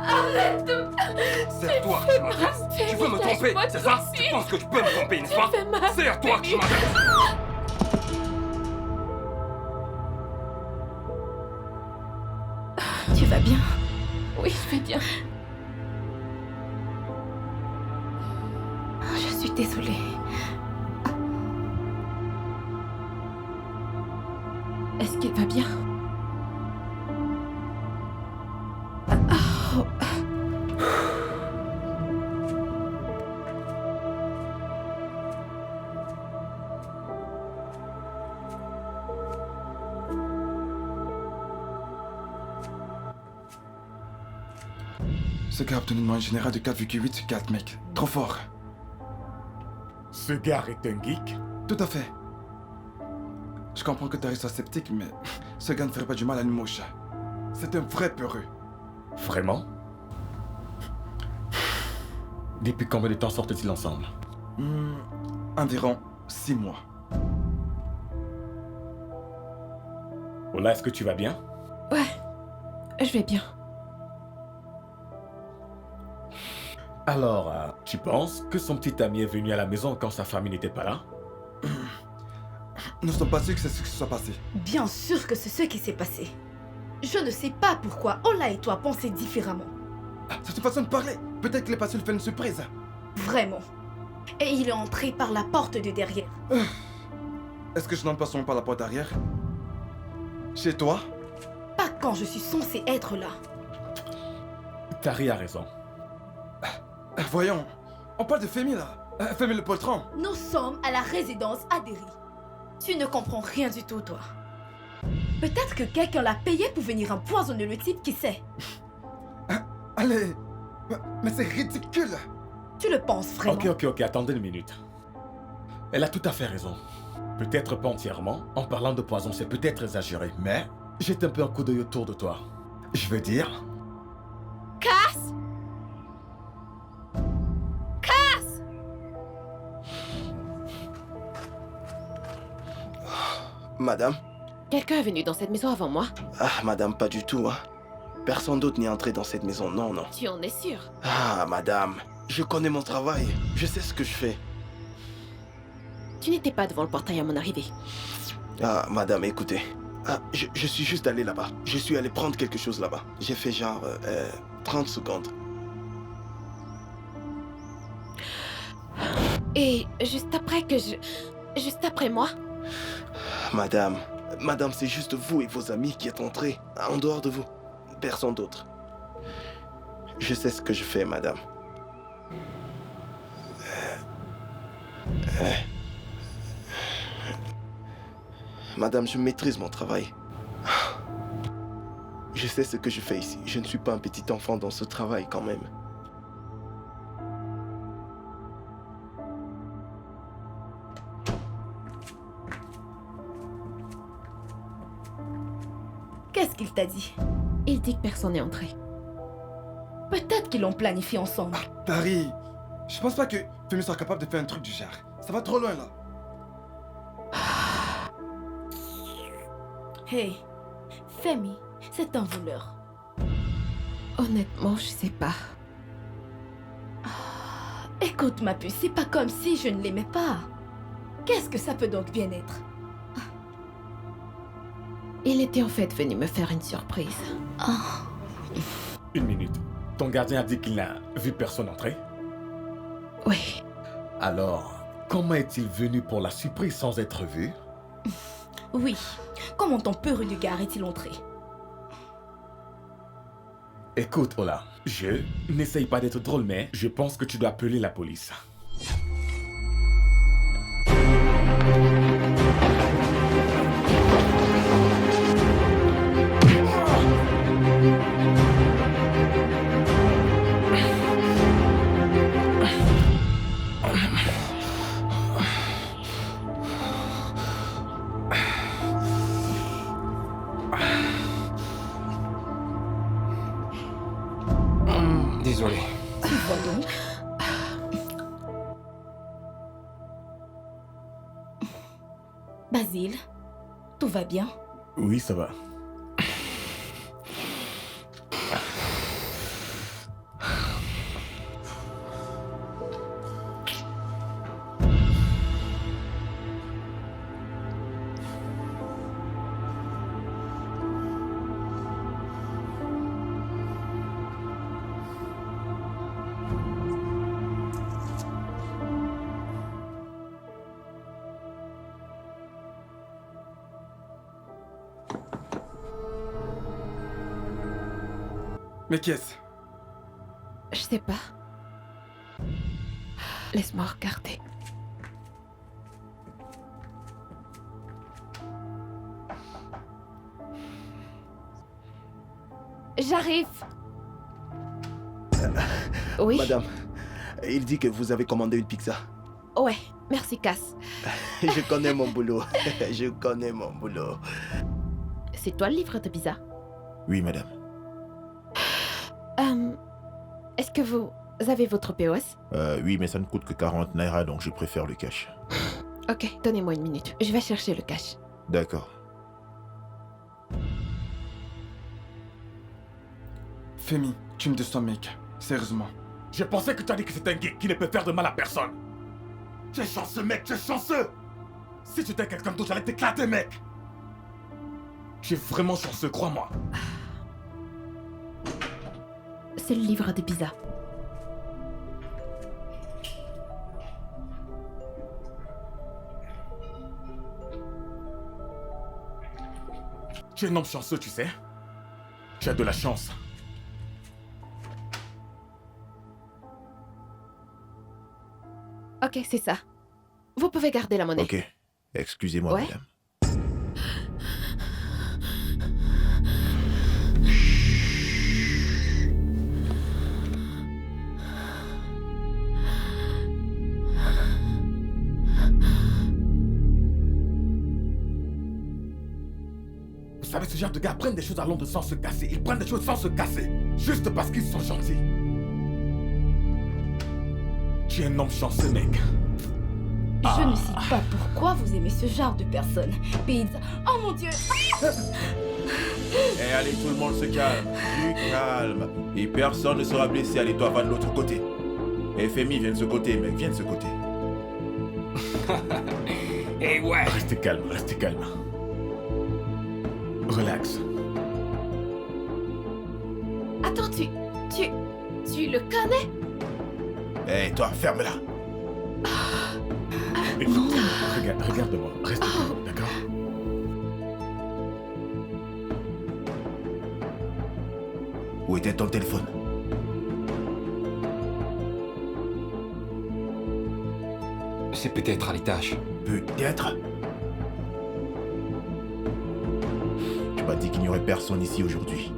Arrête de... C'est à toi que je m'adresse. Tu veux me tromper, lâche-moi c'est ça? tranquille. Tu penses que tu peux me tromper, n'est-ce pas? Tu me fais mal. C'est à toi que je m'adresse. Tu vas bien? Oui, je vais bien. Je suis désolée. Est-ce qu'il va bien? Oh. Ce gars a obtenu une moyenne générale de 4,8 sur 4, mec. Trop fort. Ce gars est un geek? Tout à fait. Je comprends que tu restes sceptique, mais ce gars ne ferait pas du mal à une mouche. C'est un vrai peureux. Vraiment? Depuis combien de temps sortent-ils ensemble? Environ 6 mois. Ola, est-ce que tu vas bien? Ouais, je vais bien. Alors, tu penses que son petit ami est venu à la maison quand sa famille n'était pas là? Nous ne sommes pas sûrs que c'est ce qui se soit passé. Bien sûr que c'est ce qui s'est passé. Je ne sais pas pourquoi Ola et toi pensez différemment. C'est une façon de parler. Peut-être qu'il est passé lui faire une surprise. Vraiment. Et il est entré par la porte de derrière. Est-ce que je n'entre pas souvent par la porte arrière? Chez toi? Pas quand je suis censée être là. Tari a raison. Voyons, on parle de Femi là. Femi le poltron. Nous sommes à la résidence Adéry. Tu ne comprends rien du tout, toi. Peut-être que quelqu'un l'a payé pour venir empoisonner le type, qui sait. Allez. Mais c'est ridicule. Tu le penses vraiment? Ok, attendez une minute. Elle a tout à fait raison. Peut-être pas entièrement. En parlant de poison, c'est peut-être exagéré, mais jette un peu un coup d'œil autour de toi. Je veux dire... Cass! Madame? Quelqu'un est venu dans cette maison avant moi? Ah, madame, pas du tout, hein. Personne d'autre n'est entré dans cette maison, non, non. Tu en es sûr? Ah, madame, je connais mon travail. Je sais ce que je fais. Tu n'étais pas devant le portail à mon arrivée. Ah, madame, écoutez. Ah, je suis juste allé là-bas. Je suis allé prendre quelque chose là-bas. J'ai fait genre 30 secondes. Et juste après que je... Juste après moi? Madame, c'est juste vous et vos amis qui êtes entrés. En dehors de vous. Personne d'autre. Je sais ce que je fais, madame. Madame, je maîtrise mon travail. Je sais ce que je fais ici. Je ne suis pas un petit enfant dans ce travail quand même. Qu'est-ce qu'il t'a dit? Il dit que personne n'est entré. Peut-être qu'ils l'ont planifié ensemble. Paris, je pense pas que Femi soit capable de faire un truc du genre. Ça va trop loin là. Hey, Femi, c'est un voleur. Honnêtement, je sais pas. Écoute ma puce, c'est pas comme si je ne l'aimais pas. Qu'est-ce que ça peut donc bien être? Il était en fait venu me faire une surprise. Une minute. Ton gardien a dit qu'il n'a vu personne entrer? Oui. Alors, comment est-il venu pour la surprise sans être vu? Oui. Comment ton peu rude gars est-il entré? Écoute, Ola, je n'essaye pas d'être drôle, mais je pense que tu dois appeler la police. Désolé. Tu vois donc? Basile, tout va bien? Oui, ça va. Mais qu'est-ce? Je sais pas. Laisse-moi regarder. J'arrive. Oui? Madame, il dit que vous avez commandé une pizza. Ouais, merci Cass. Je connais mon boulot. Je connais mon boulot. C'est toi le livreur de pizza? Oui, madame. Est-ce que vous avez votre POS? Oui, mais ça ne coûte que 40 naira, donc je préfère le cash. Ok, donnez-moi une minute. Je vais chercher le cash. D'accord. Femi, tu me déçois, mec. Sérieusement. Je pensais que tu as dit que c'était un gay qui ne peut faire de mal à personne. Tu es chanceux, mec, tu es chanceux. Si tu étais quelqu'un d'autre, j'allais t'éclater, mec. Tu es vraiment chanceux, crois-moi. C'est le livreur de pizza. Tu es un homme chanceux, tu sais. Tu as de la chance. Ok, c'est ça. Vous pouvez garder la monnaie. Ok. Excusez-moi, Ouais. madame. Vous savez, ce genre de gars prennent des choses à Londres sans se casser. Ils prennent des choses sans se casser. Juste parce qu'ils sont gentils. Tu es un homme chanceux, mec. Je ne sais pas pourquoi vous aimez ce genre de personnes. Pizza. Oh mon Dieu! Eh, allez, tout le monde se calme. Du calme. Et personne ne sera blessé. Allez, toi, va de l'autre côté. Eh, Femi, viens de ce côté, mec. Viens de ce côté. Eh ouais. Restez calme, restez calme. Relax. Attends, tu le connais? Hé, toi, ferme-la. Écoute, regarde-moi. Reste calme, d'accord? Où était ton téléphone? C'est peut-être à l'étage. Peut-être. Tu m'as dit qu'il n'y aurait personne ici aujourd'hui.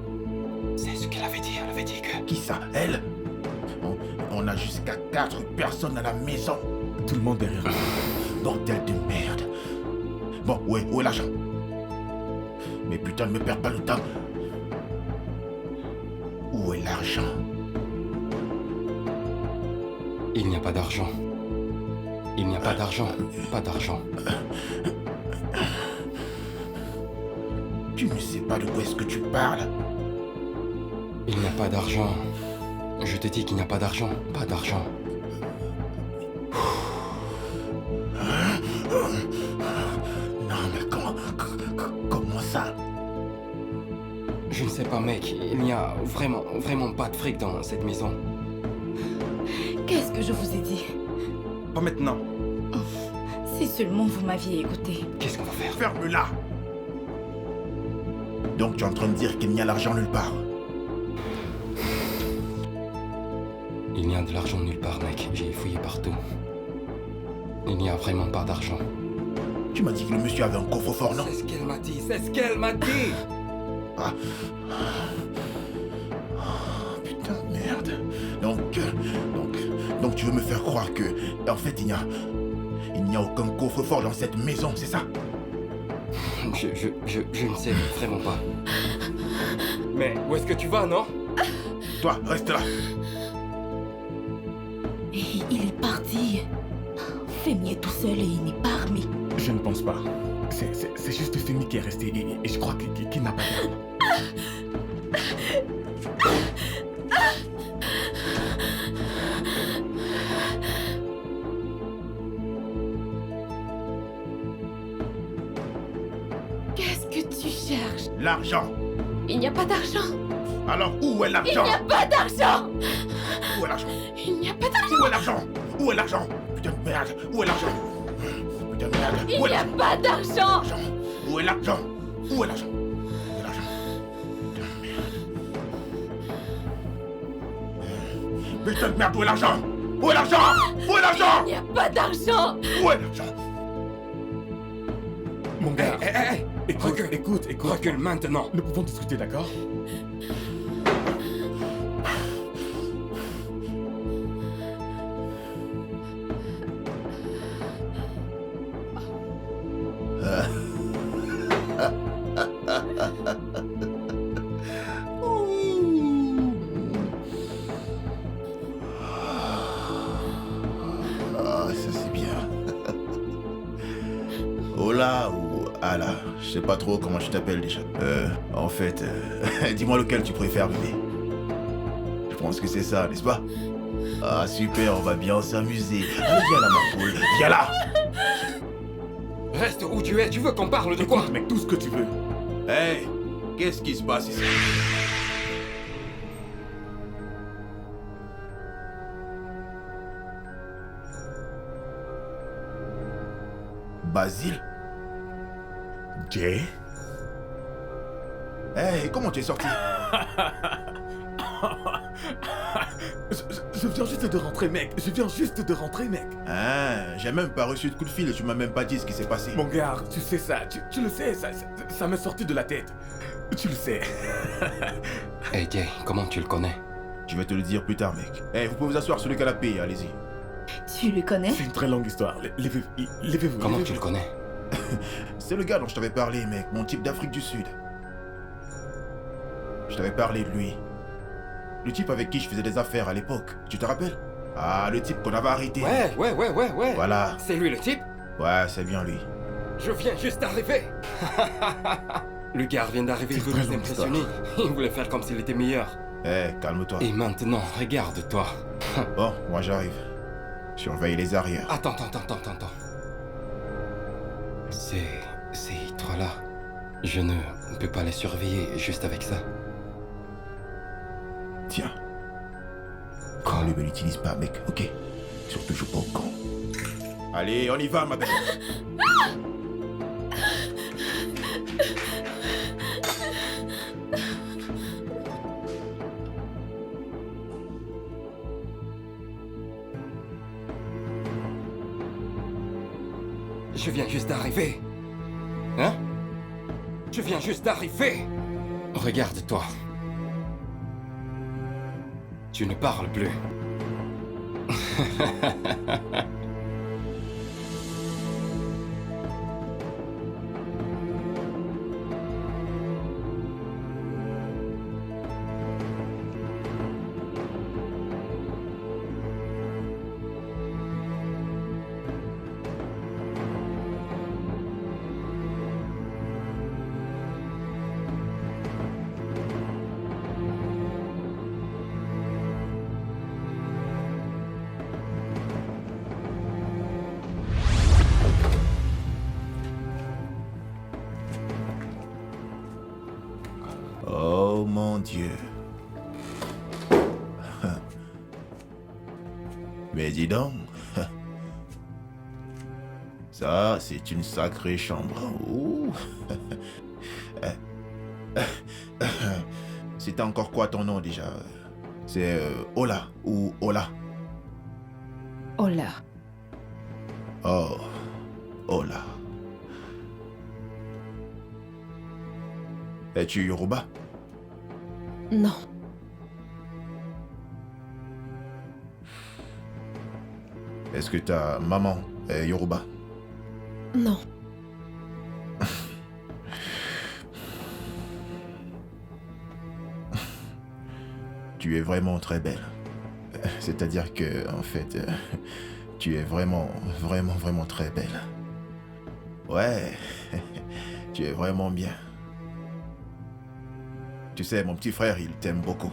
C'est ce qu'elle avait dit. Elle avait dit que... Qui ça? Elle? On a jusqu'à 4 personnes à la maison. Tout le monde derrière nous. Bordel de merde. Bon, où est l'argent? Mais putain, ne me perds pas le temps. Où est l'argent? Il n'y a pas d'argent. Il n'y a pas d'argent. Pas d'argent. Tu ne sais pas de quoi est-ce que tu parles. Il n'y a pas d'argent. Je te dis qu'il n'y a pas d'argent. Pas d'argent. Non, mais comment ça? Je ne sais pas, mec. Il n'y a vraiment pas de fric dans cette maison. Qu'est-ce que je vous ai dit? Pas maintenant. Si seulement vous m'aviez écouté. Qu'est-ce qu'on va faire? Ferme-la! Donc tu es en train de dire qu'il n'y a l'argent nulle part? Il n'y a de l'argent nulle part, mec. J'ai fouillé partout. Il n'y a vraiment pas d'argent. Tu m'as dit que le monsieur avait un coffre-fort, non? C'est ce qu'elle m'a dit. C'est ce qu'elle m'a dit. Ah. Oh, putain de merde. Donc tu veux me faire croire que... En fait, il n'y a aucun coffre-fort dans cette maison, c'est ça? Je ne sais vraiment pas. Mais où est-ce que tu vas, non? Toi, reste là. Et il est parti. Femi est tout seul et il n'est pas armé. Je ne pense pas. C'est juste Femi qui est resté et je crois qu'il n'a pas d'armes. Qu'est-ce que tu cherches? L'argent. Il n'y a pas d'argent. Alors où est Il l'argent? n'y a pas d'argent. Où est l'argent? Il n'y a pas d'argent. Où est l'argent? Où est l'argent? Putain de merde. Où est l'argent? Putain de merde. Il Où est n'y a l'argent? pas d'argent. Où est l'argent? Où est l'argent? Où est l'argent? Putain de merde. Putain de merde, où est l'argent? Où est l'argent? Où est l'argent? Il n'y a pas d'argent. Où est l'argent? Mon gars, Recule. écoute. Recule maintenant. Nous pouvons discuter, d'accord? Ah, ça c'est bien. Hola ou Ala, je sais pas trop comment je t'appelle déjà. En fait, dis-moi lequel tu préfères, bébé. Je pense que c'est ça, n'est-ce pas? Ah super, on va bien s'amuser. Allez, viens là, ma poule, viens là. Reste où tu es. Tu veux qu'on parle de quoi? Écoute, mec, tout ce que tu veux. Hey, qu'est-ce qui se passe ici? Basile? Jay? Hey, comment tu es sorti? Je viens juste de rentrer, mec. Je viens juste de rentrer, mec. Ah, j'ai même pas reçu de coup de fil et tu m'as même pas dit ce qui s'est passé. Mon gars, tu sais ça. Tu le sais, ça m'est sorti de la tête. Tu le sais. Hey, Jay, comment tu le connais? Je vais te le dire plus tard, mec. Hey, vous pouvez vous asseoir sur le canapé, allez-y. Tu le connais? C'est une très longue histoire. Levez-vous. Comment levez-vous. tu le connais? C'est le gars dont je t'avais parlé, mec, mon type d'Afrique du Sud. Je t'avais parlé de lui. Le type avec qui je faisais des affaires à l'époque, tu te rappelles? Ah, le type qu'on avait arrêté. Ouais. Voilà. C'est lui le type? Ouais, c'est bien lui. Je viens juste d'arriver. Le gars vient d'arriver, il C'est veut très nous longue impressionner. Il voulait faire comme s'il était meilleur. Eh, calme-toi. Et maintenant, regarde-toi. Bon, moi j'arrive. Surveille les arrières. Attends. Ces trois-là, Je ne peux pas les surveiller juste avec ça. Tiens. Quand lui ne l'utilise pas, mec, ok? Surtout, joue pas au con. Allez, on y va, ma belle. Je viens juste d'arriver. Hein? Je viens juste d'arriver. Regarde-toi. Tu ne parles plus. Oh mon Dieu. Mais dis donc. Ça, c'est une sacrée chambre. Ouh. C'était encore quoi ton nom déjà? C'est Ola ou Ola? Ola. Oh, Ola. Es-tu Yoruba? Non. Est-ce que ta maman est Yoruba? Non. Tu es vraiment très belle. C'est-à-dire que, en fait, tu es vraiment très belle. Ouais, tu es vraiment bien. Tu sais, mon petit frère, il t'aime beaucoup.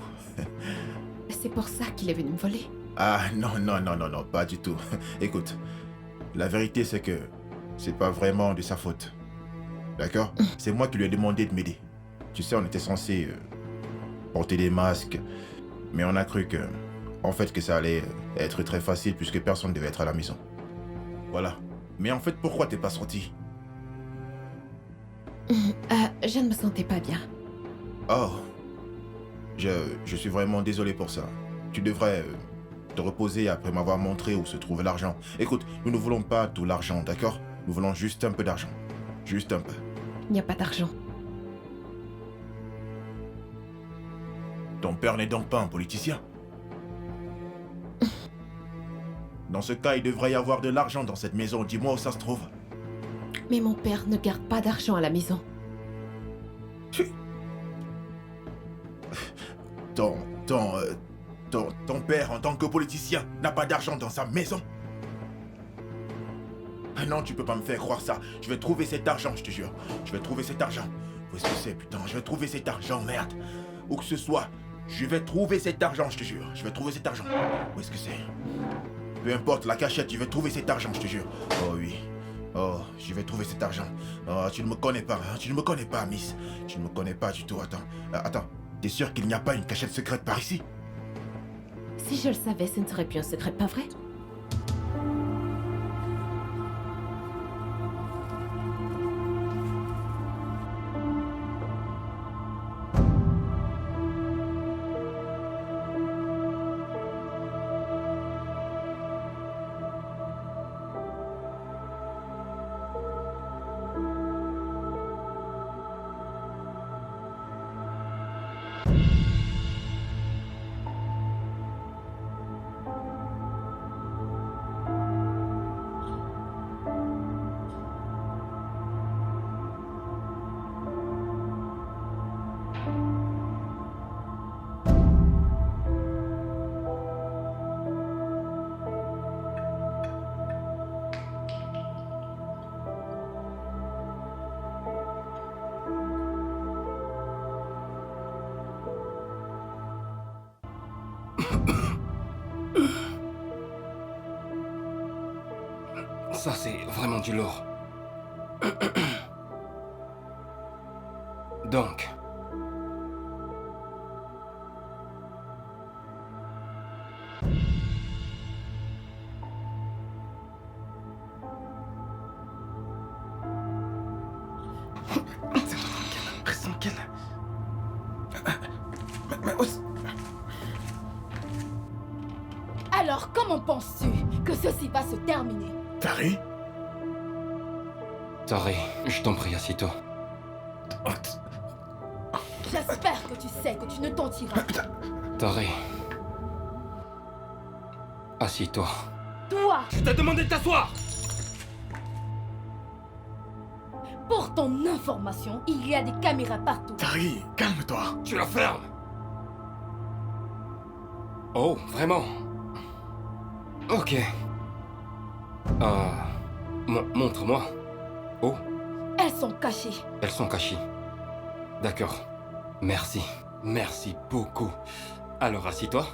C'est pour ça qu'il est venu me voler. Ah, non, pas du tout. Écoute, la vérité, c'est que c'est pas vraiment de sa faute. D'accord? C'est moi qui lui ai demandé de m'aider. Tu sais, on était censé porter des masques, mais on a cru que, en fait, que ça allait être très facile puisque personne ne devait être à la maison. Voilà. Mais en fait, pourquoi t'es pas sorti? Je ne me sentais pas bien. Oh. Je suis vraiment désolé pour ça. Tu devrais te reposer après m'avoir montré où se trouve l'argent. Écoute, nous ne voulons pas tout l'argent, d'accord? Nous voulons juste un peu d'argent. Juste un peu. Il n'y a pas d'argent. Ton père n'est donc pas un politicien? Dans ce cas, il devrait y avoir de l'argent dans cette maison. Dis-moi où ça se trouve. Mais mon père ne garde pas d'argent à la maison. Ton père, en tant que politicien, n'a pas d'argent dans sa maison? Ah non, tu peux pas me faire croire ça. Je vais trouver cet argent, je te jure. Je vais trouver cet argent. Où est-ce que c'est, putain? Je vais trouver cet argent, merde. Où que ce soit, je vais trouver cet argent, je te jure. Je vais trouver cet argent. Où est-ce que c'est? Peu importe la cachette, je vais trouver cet argent, je te jure. Oh oui. Oh, je vais trouver cet argent. Oh, tu ne me connais pas, hein? Tu ne me connais pas, Miss. Tu ne me connais pas du tout. Attends. T'es sûr qu'il n'y a pas une cachette secrète par ici? Si je le savais, ce ne serait plus un secret, pas vrai? Ça, c'est vraiment du lourd. Donc... Restons quel. Mais Alors, comment penses-tu que ceci va se terminer? Tari? Tari, je t'en prie, assieds-toi. J'espère que tu sais que tu ne t'en tireras. Tari. Assieds-toi. Toi, Je t'ai demandé de t'asseoir! pour ton information, il y a des caméras partout. Tari, calme-toi. Tu la fermes! Oh, vraiment? Ok. Montre-moi. Oh, Elles sont cachées. elles sont cachées. D'accord. Merci. Merci beaucoup. Alors assis-toi.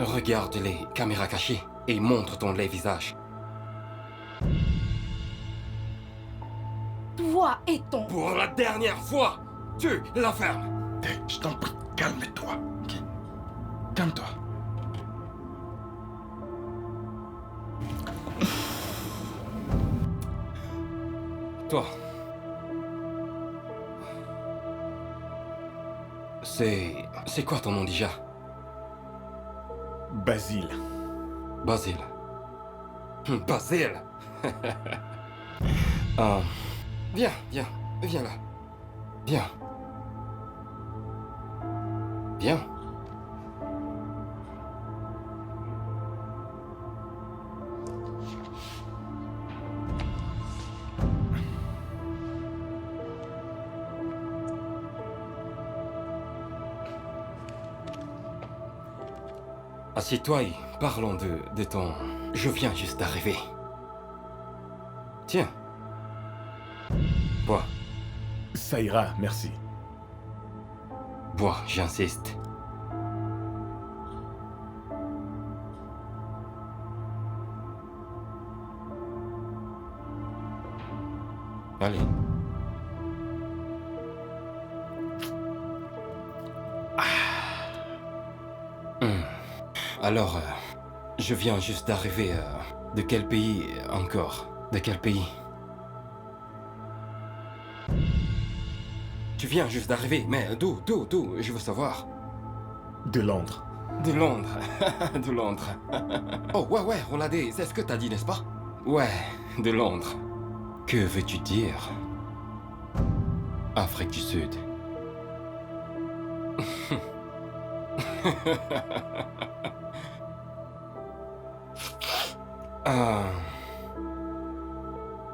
Regarde les caméras cachées et montre ton laid visage. Toi et ton... Pour la dernière fois, tu la fermes. Je t'en prie, calme-toi. Ok. Calme-toi. Toi. C'est quoi ton nom déjà? Basile. Basile. Basile. Viens là. Viens. Viens. Assieds-toi et parlons de ton... Je viens juste d'arriver. Tiens. Bois. Ça ira, merci. Bois, j'insiste. Allez. Alors, je viens juste d'arriver. De quel pays encore? De quel pays? Tu viens juste d'arriver, mais d'où? Je veux savoir. De Londres. De Londres. De Londres. Oh, ouais, Roladé, c'est ce que t'as dit, n'est-ce pas? Ouais, de Londres. Que veux-tu dire? Afrique du Sud.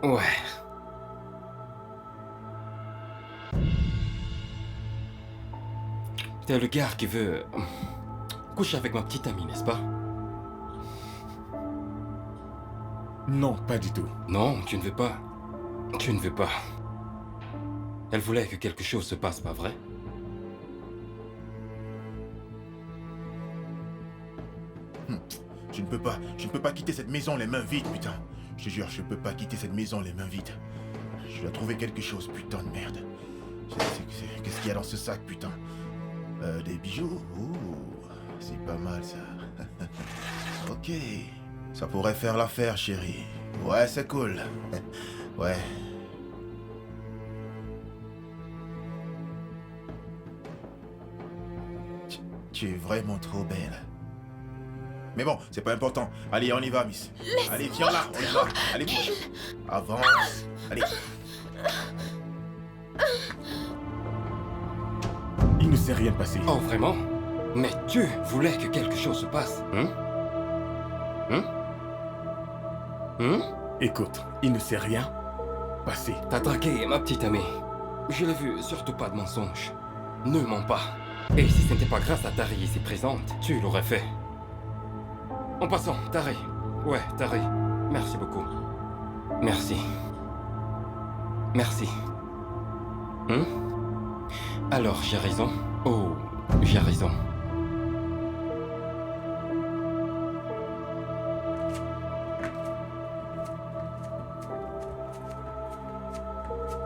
Ouais. T'es le gars qui veut coucher avec ma petite amie, n'est-ce pas? Non, pas du tout. Non, tu ne veux pas. Tu ne veux pas. Elle voulait que quelque chose se passe, pas vrai? Je ne peux pas quitter cette maison les mains vides, putain. Je te jure, je peux pas quitter cette maison les mains vides. Je dois trouver quelque chose, putain de merde. Qu'est-ce qu'il y a dans ce sac, putain? Des bijoux? Ouh, c'est pas mal ça. Ok. Ça pourrait faire l'affaire, chérie. Ouais, c'est cool. Ouais. Tu es vraiment trop belle. Mais bon, c'est pas important. Allez, on y va, miss. Allez, viens là, on y va. Allez, bouge. Avance. Allez. Il ne s'est rien passé. Oh, vraiment? Mais tu voulais que quelque chose se passe, Écoute, il ne s'est rien passé. T'as dragué ma petite amie. Je l'ai vu, surtout pas de mensonge. Ne mens pas. Et si ce n'était pas grâce à Tari ici présente, tu l'aurais fait. En passant, Tari. Ouais, Tari. Merci beaucoup. Merci. Merci. Alors, j'ai raison? Oh, j'ai raison.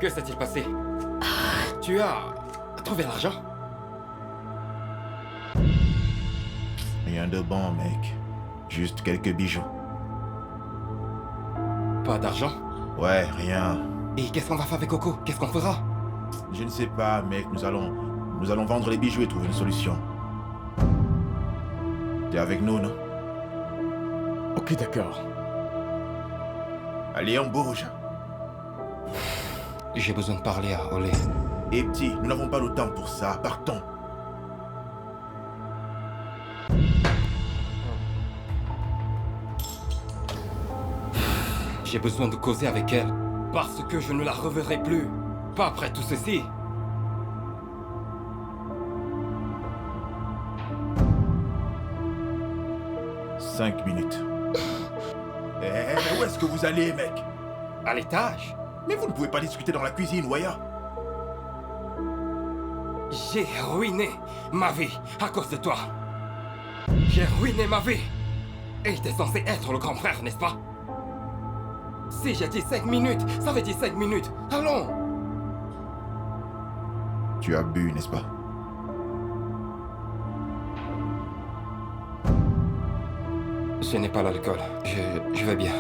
Que s'est-il passé? Tu as trouvé l'argent? Rien de bon, mec. Juste quelques bijoux. Pas d'argent? Ouais, rien. Et qu'est-ce qu'on va faire avec Coco? Qu'est-ce qu'on fera? Je ne sais pas, mec. Nous allons vendre les bijoux et trouver une solution. T'es avec nous, non? Ok, d'accord. Allez, on bouge. J'ai besoin de parler à Olé. Et petit, nous n'avons pas le temps pour ça. Partons. J'ai besoin de causer avec elle. Parce que je ne la reverrai plus. Pas après tout ceci. Cinq minutes. Mais où est-ce que vous allez, mec? À l'étage? Mais vous ne pouvez pas discuter dans la cuisine, Waya. J'ai ruiné ma vie à cause de toi. J'ai ruiné ma vie. Et t'es censé être le grand frère, n'est-ce pas? Si j'ai dit 5 minutes, ça veut dire 5 minutes. Allons! Tu as bu, n'est-ce pas? Ce n'est pas l'alcool. Je vais bien.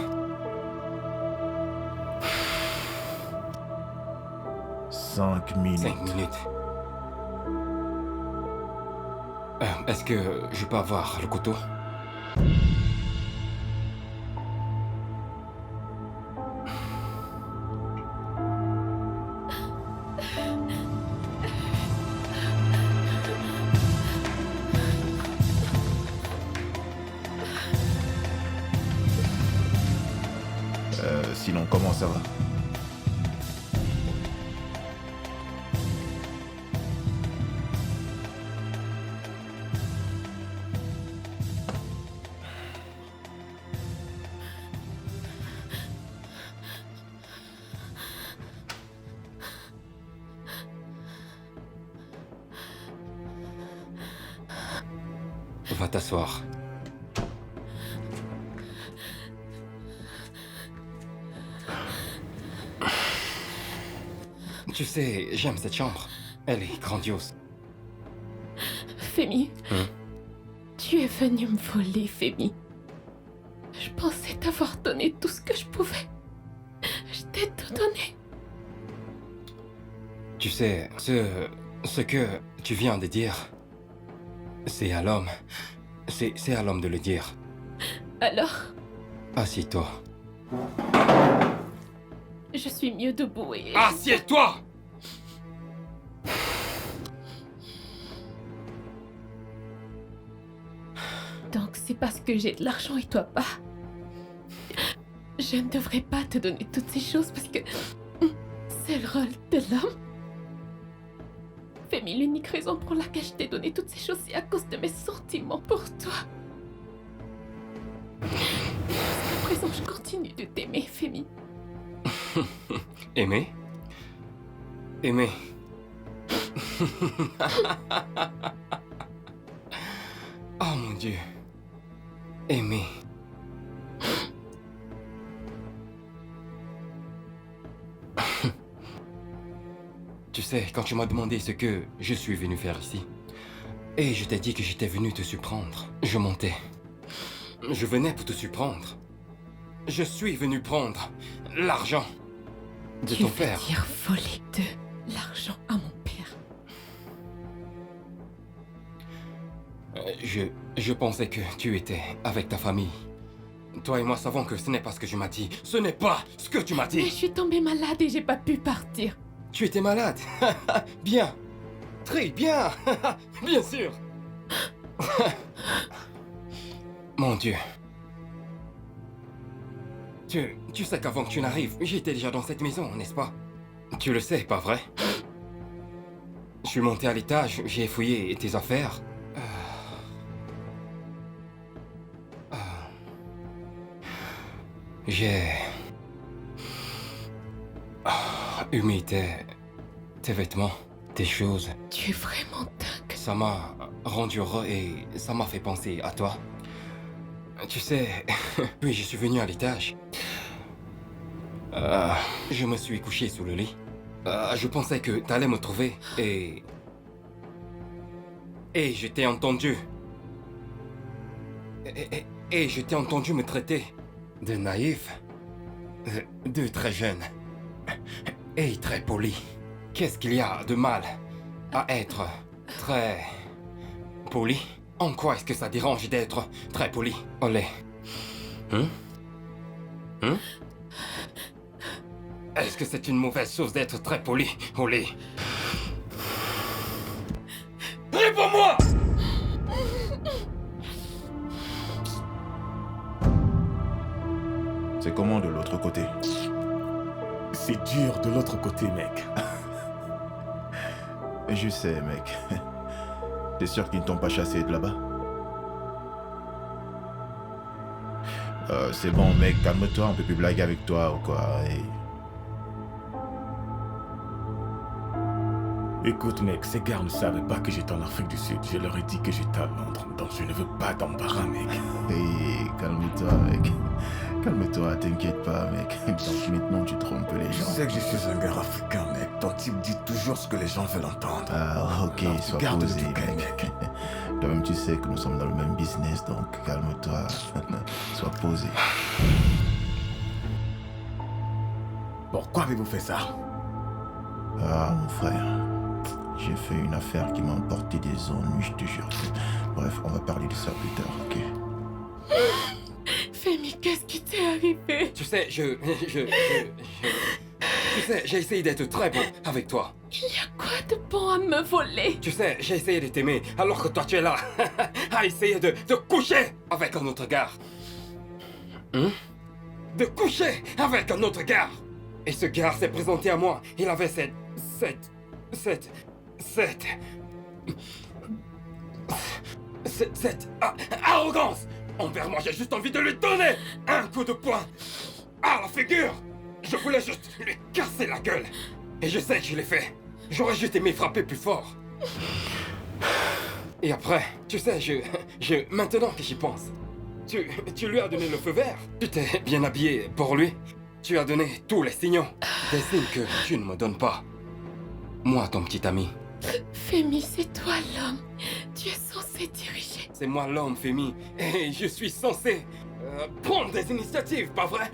5 minutes. 5 minutes. Est-ce que je peux avoir le couteau? Sinon, comment ça va? Va t'asseoir. Tu sais, j'aime cette chambre. Elle est grandiose. Femi, tu es venu me voler, Femi. Je pensais t'avoir donné tout ce que je pouvais. Je t'ai tout donné. Tu sais, ce que tu viens de dire, c'est à l'homme. C'est à l'homme de le dire. Alors, Assieds-toi. je suis mieux debout et... Assieds-toi! Donc c'est parce que j'ai de l'argent et toi pas. Je ne devrais pas te donner toutes ces choses parce que c'est le rôle de l'homme. Femi, l'unique raison pour laquelle je t'ai donné toutes ces choses, c'est à cause de mes sentiments pour toi. Jusqu'à présent, je continue de t'aimer, Femi. Aimer? Aimer. Oh mon Dieu. Aimer. Tu sais, quand tu m'as demandé ce que je suis venu faire ici, et je t'ai dit que j'étais venu te surprendre, je montais. Je venais pour te surprendre. Je suis venu prendre l'argent de ton père. Tu veux dire voler de l'argent à mon père? Je pensais que tu étais avec ta famille. Toi et moi savons que ce n'est pas ce que tu m'as dit. Ce n'est pas ce que tu m'as Mais je dit. suis tombée malade et j'ai pas pu partir. Tu étais malade. Bien. Très bien. Bien sûr. Mon Dieu. Tu sais qu'avant que tu n'arrives, j'étais déjà dans cette maison, n'est-ce pas? Tu le sais, pas vrai? Je suis monté à l'étage, j'ai fouillé tes affaires. J'ai humé tes vêtements, tes choses. Tu es vraiment dingue. Ça m'a rendu heureux et ça m'a fait penser à toi. Tu sais, puis je suis venu à l'étage. Je me suis couché sous le lit. Je pensais que t'allais me trouver et je t'ai entendu. Et je t'ai entendu me traiter de naïf, de très jeune et très poli. Qu'est-ce qu'il y a de mal à être très poli? En quoi est-ce que ça dérange d'être très poli, Olé? Est-ce que c'est une mauvaise chose d'être très poli, Olé? Réponds-moi! C'est comment de l'autre côté? C'est dur de l'autre côté, mec. Je sais, mec. T'es sûr qu'ils ne t'ont pas chassé de là-bas? C'est bon, mec, calme-toi, on peut plus blaguer avec toi ou quoi. Écoute, mec, ces gars ne savaient pas que j'étais en Afrique du Sud. Je leur ai dit que j'étais à Londres, donc je ne veux pas d'embarras, mec. Hey, calme-toi, mec. Calme-toi, t'inquiète pas, mec. Donc maintenant, tu trompes les Je gens. sais que je suis un gars africain, mec. Ton type dit toujours ce que les gens veulent entendre. Ah, ok, Alors, sois garde posé, le tout, mec. Toi-même, tu sais que nous sommes dans le même business, donc calme-toi. Sois posé. Pourquoi avez-vous fait ça? Ah, mon frère. J'ai fait une affaire qui m'a emporté des ennuis, je te jure. Bref, on va parler de ça plus tard, ok? Femi, qu'est-ce qui t'est arrivé? Tu sais, tu sais, j'ai essayé d'être très bon avec toi. Il y a quoi de bon à me voler? Tu sais, j'ai essayé de t'aimer alors que toi tu es là à essayer de coucher avec un autre gars. De coucher avec un autre gars. Et ce gars s'est présenté à moi. Il avait cette arrogance envers moi. J'ai juste envie de lui donner un coup de poing à la figure. Je voulais juste lui casser la gueule. Et je sais que je l'ai fait. J'aurais juste aimé frapper plus fort. Et après, tu sais, maintenant que j'y pense, tu lui as donné le feu vert. Tu t'es bien habillé pour lui. Tu as donné tous les signaux. Des signes que tu ne me donnes pas. Moi, ton petit ami. Femi, c'est toi l'homme. Tu es censé diriger. C'est moi l'homme, Femi. Et je suis censé prendre des initiatives, pas vrai?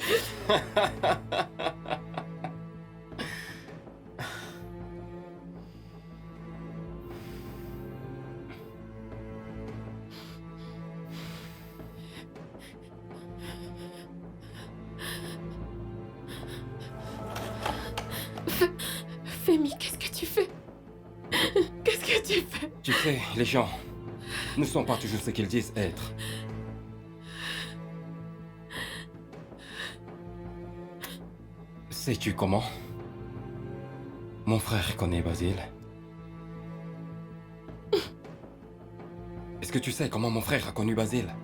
Femi, qu'est-ce que tu fais? Qu'est-ce que tu fais? Tu sais, les gens ne sont pas toujours ce qu'ils disent être. Sais-tu comment? Mon frère connaît Basile. Est-ce que tu sais comment mon frère a connu Basile?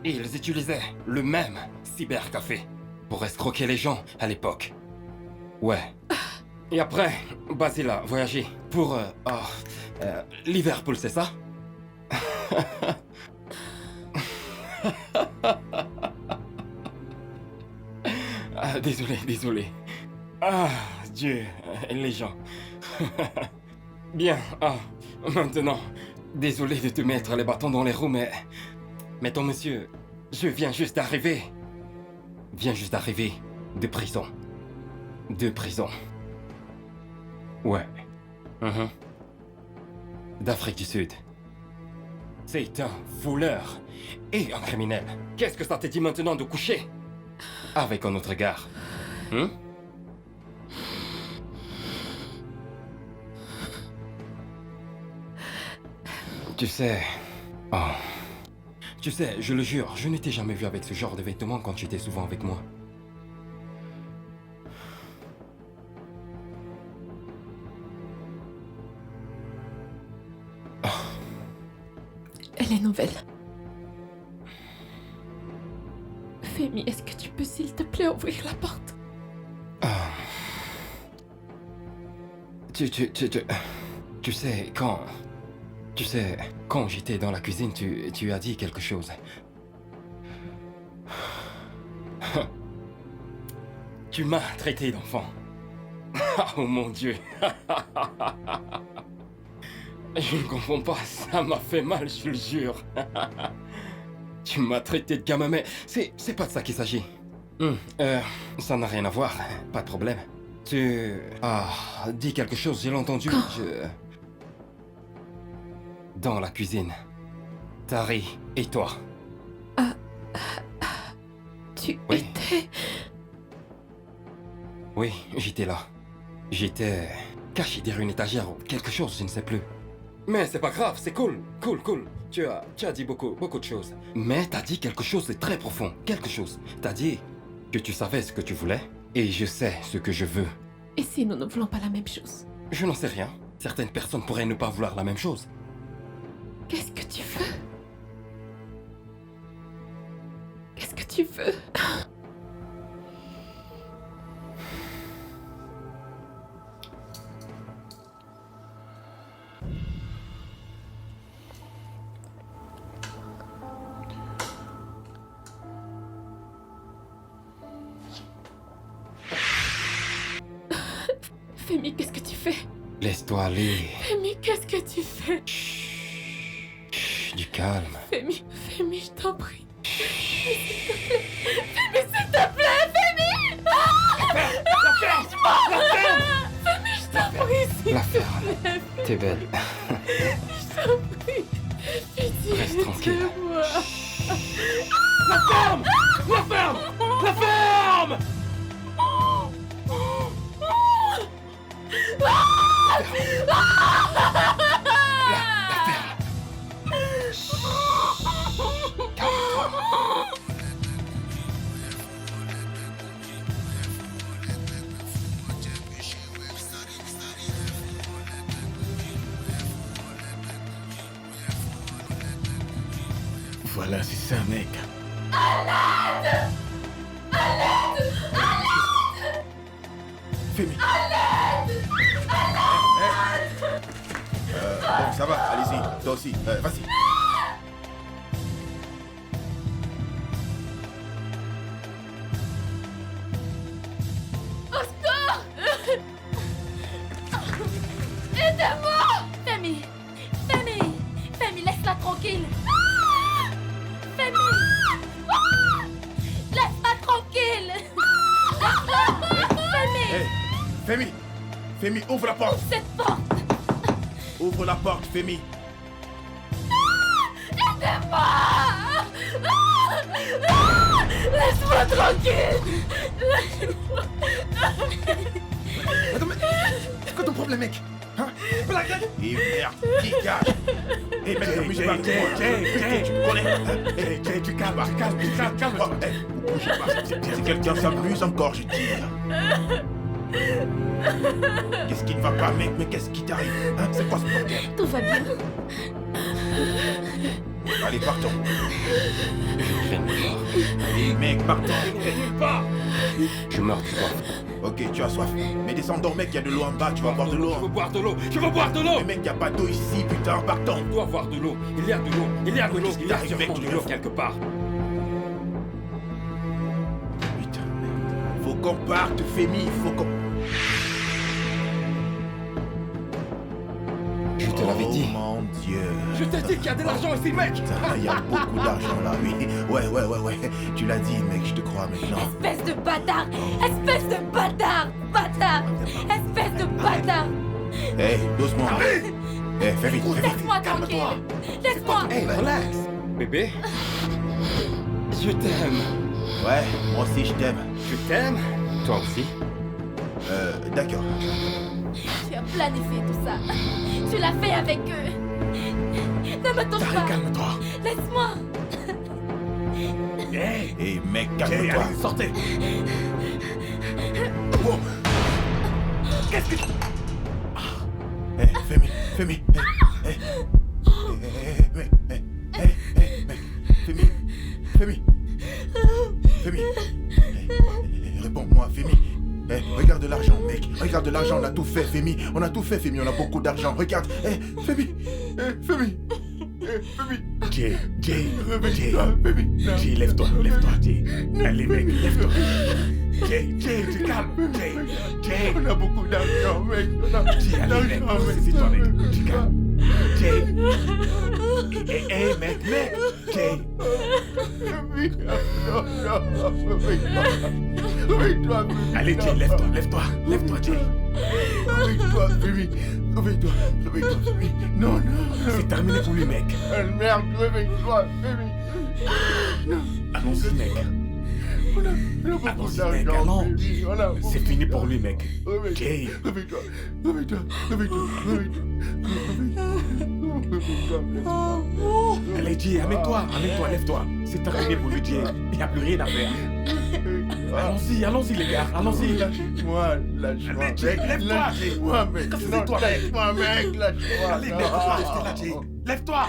Ils utilisaient le même cybercafé pour escroquer les gens à l'époque. Ouais. Et après, Basile a voyagé pour Liverpool, c'est ça? Désolé. Ah, Dieu, les gens. Bien, maintenant, désolé de te mettre les bâtons dans les roues, mais ton monsieur, je viens juste d'arriver. De prison. Ouais. D'Afrique du Sud. C'est un voleur et un criminel. Qu'est-ce que ça te dit maintenant de coucher avec un autre gars? Tu sais... Tu sais, je le jure, je ne t'ai jamais vu avec ce genre de vêtements quand tu étais souvent avec moi. Elle est nouvelle. Femi, est-ce que tu peux, s'il te plaît, ouvrir la porte? Tu sais, quand Tu sais, quand j'étais dans la cuisine, tu as dit quelque chose. Tu m'as traité d'enfant. Oh mon Dieu. Je ne comprends pas, ça m'a fait mal, je le jure. Tu m'as traité de gamin, mais c'est pas de ça qu'il s'agit. Ça n'a rien à voir, pas de problème. Tu... Ah, dis quelque chose, j'ai entendu. Dans la cuisine. Tari et toi. Tu Oui. étais... Oui, j'étais là. J'étais caché derrière une étagère ou quelque chose, je ne sais plus. Mais c'est pas grave, c'est cool, cool. Tu as dit beaucoup de choses. Mais t'as dit quelque chose de très profond, quelque chose. T'as dit que tu savais ce que tu voulais et je sais ce que je veux. Et si nous ne voulons pas la même chose? Je n'en sais rien. Certaines personnes pourraient ne pas vouloir la même chose. Qu'est-ce que tu veux? Qu'est-ce que tu veux? Femi, qu'est-ce que tu fais? Laisse-toi aller. Femi, qu'est-ce que tu fais? Chut, du calme. Femi, je t'en prie. Femi, s'il te plaît, Femi! Femi, je t'en prie, s'il La te ferme. plaît. T'es belle. Je t'en prie. Pitié Reste tranquille. de moi. La ferme! La ferme! La ferme! Voilà, c'est ça, mec. Femi. Bon, ça va, allez-y, toi aussi, vas-y. Femi, laisse-la tranquille. Laisse-la tranquille. Femi, ouvre la porte. Cette porte. Ouvre la porte, Femi. Laisse-moi tranquille. Attends, mais c'est quoi ton problème, mec? Hein? Et merde, dégage. Et mec, t'amuses pas. Tu me connais? Tu calmes. Bougez pas. Si quelqu'un s'amuse encore, je tire. Qu'est-ce qui ne va pas, mec? Mais qu'est-ce qui t'arrive? Hein? C'est quoi ce bordel? Tout va bien. Allez, partons. Je vais nulle part. Allez, mec, partons. Je meurs de soif. Ok, tu as soif. Mais descends, mec, il y a de l'eau en bas, tu vas boire de l'eau. Je veux boire de l'eau. Je veux boire de l'eau. Mais mec, il n'y a pas d'eau ici, putain, partons. On doit avoir de l'eau. Il y a de l'eau. Il y a de l'eau. Qu'est-ce qui Il y a t'arrive, mec? sûrement de l'eau quelque part. Putain, faut qu'on parte, Femi, faut qu'on... Je te l'avais dit. Oh mon Dieu. Je t'ai dit qu'il y a de l'argent ici, mec. Putain, il y a beaucoup d'argent là, oui. Ouais. Tu l'as dit, mec, je te crois maintenant. Espèce de bâtard. Espèce de bâtard. Espèce de bâtard. Hé, doucement. Hé, fais vite. Laisse-moi tranquille. Laisse-moi. Hey, relax. Bébé, je t'aime. Ouais, moi aussi je t'aime. Je t'aime. Toi aussi. D'accord. Tu as planifié tout ça. Tu l'as fait avec eux. Ne me touche pas. Calme-toi. Laisse-moi. Hé, mec, calme-toi. Allez, sortez. Oh. Qu'est-ce que... Hé, Femi. Femi. Femi. Réponds-moi, Femi. Eh, regarde l'argent, mec. Regarde l'argent, on a tout fait, Femi. On a tout fait, Femi. On a beaucoup d'argent. Regarde. Eh, Femi. Eh, Femi. Eh, Femi. Jay, Jay, Réveille-toi, Femi. Non. Jay, lève-toi, Jay. Allez, mec, lève-toi. Jay, tu calmes. Jay. On a beaucoup d'argent, mec. On a Jay, allez, mec, saisis-toi, mec. Tu calmes. Jay. Hey, mec. Jay. Femi. Non, réveille-toi, Femi. Allez, Jay, lève-toi, Jay. Réveille-toi, Femi. Réveille-toi, Femi. Non. C'est terminé pour lui, mec. Merde, réveille-toi, Femi. Allons-y, mec. On a beaucoup Allons-y, d'argent, mec, allons. Femi. On a beaucoup C'est fini pour lui, mec. Réveille-toi. Jay. Réveille-toi. Allez, Jay, amène-toi, lève-toi. C'est terminé pour lui, Jay. Il n'y a plus rien à faire. Allons-y, les gars, allons-y. Lâche-moi, Allez, Jay, lève-toi. Lâche-moi, mec. Lève-toi, mec. Lâche-moi, mec. Lâche-moi. Allez, lève-toi, restez là, Jay. Lève-toi.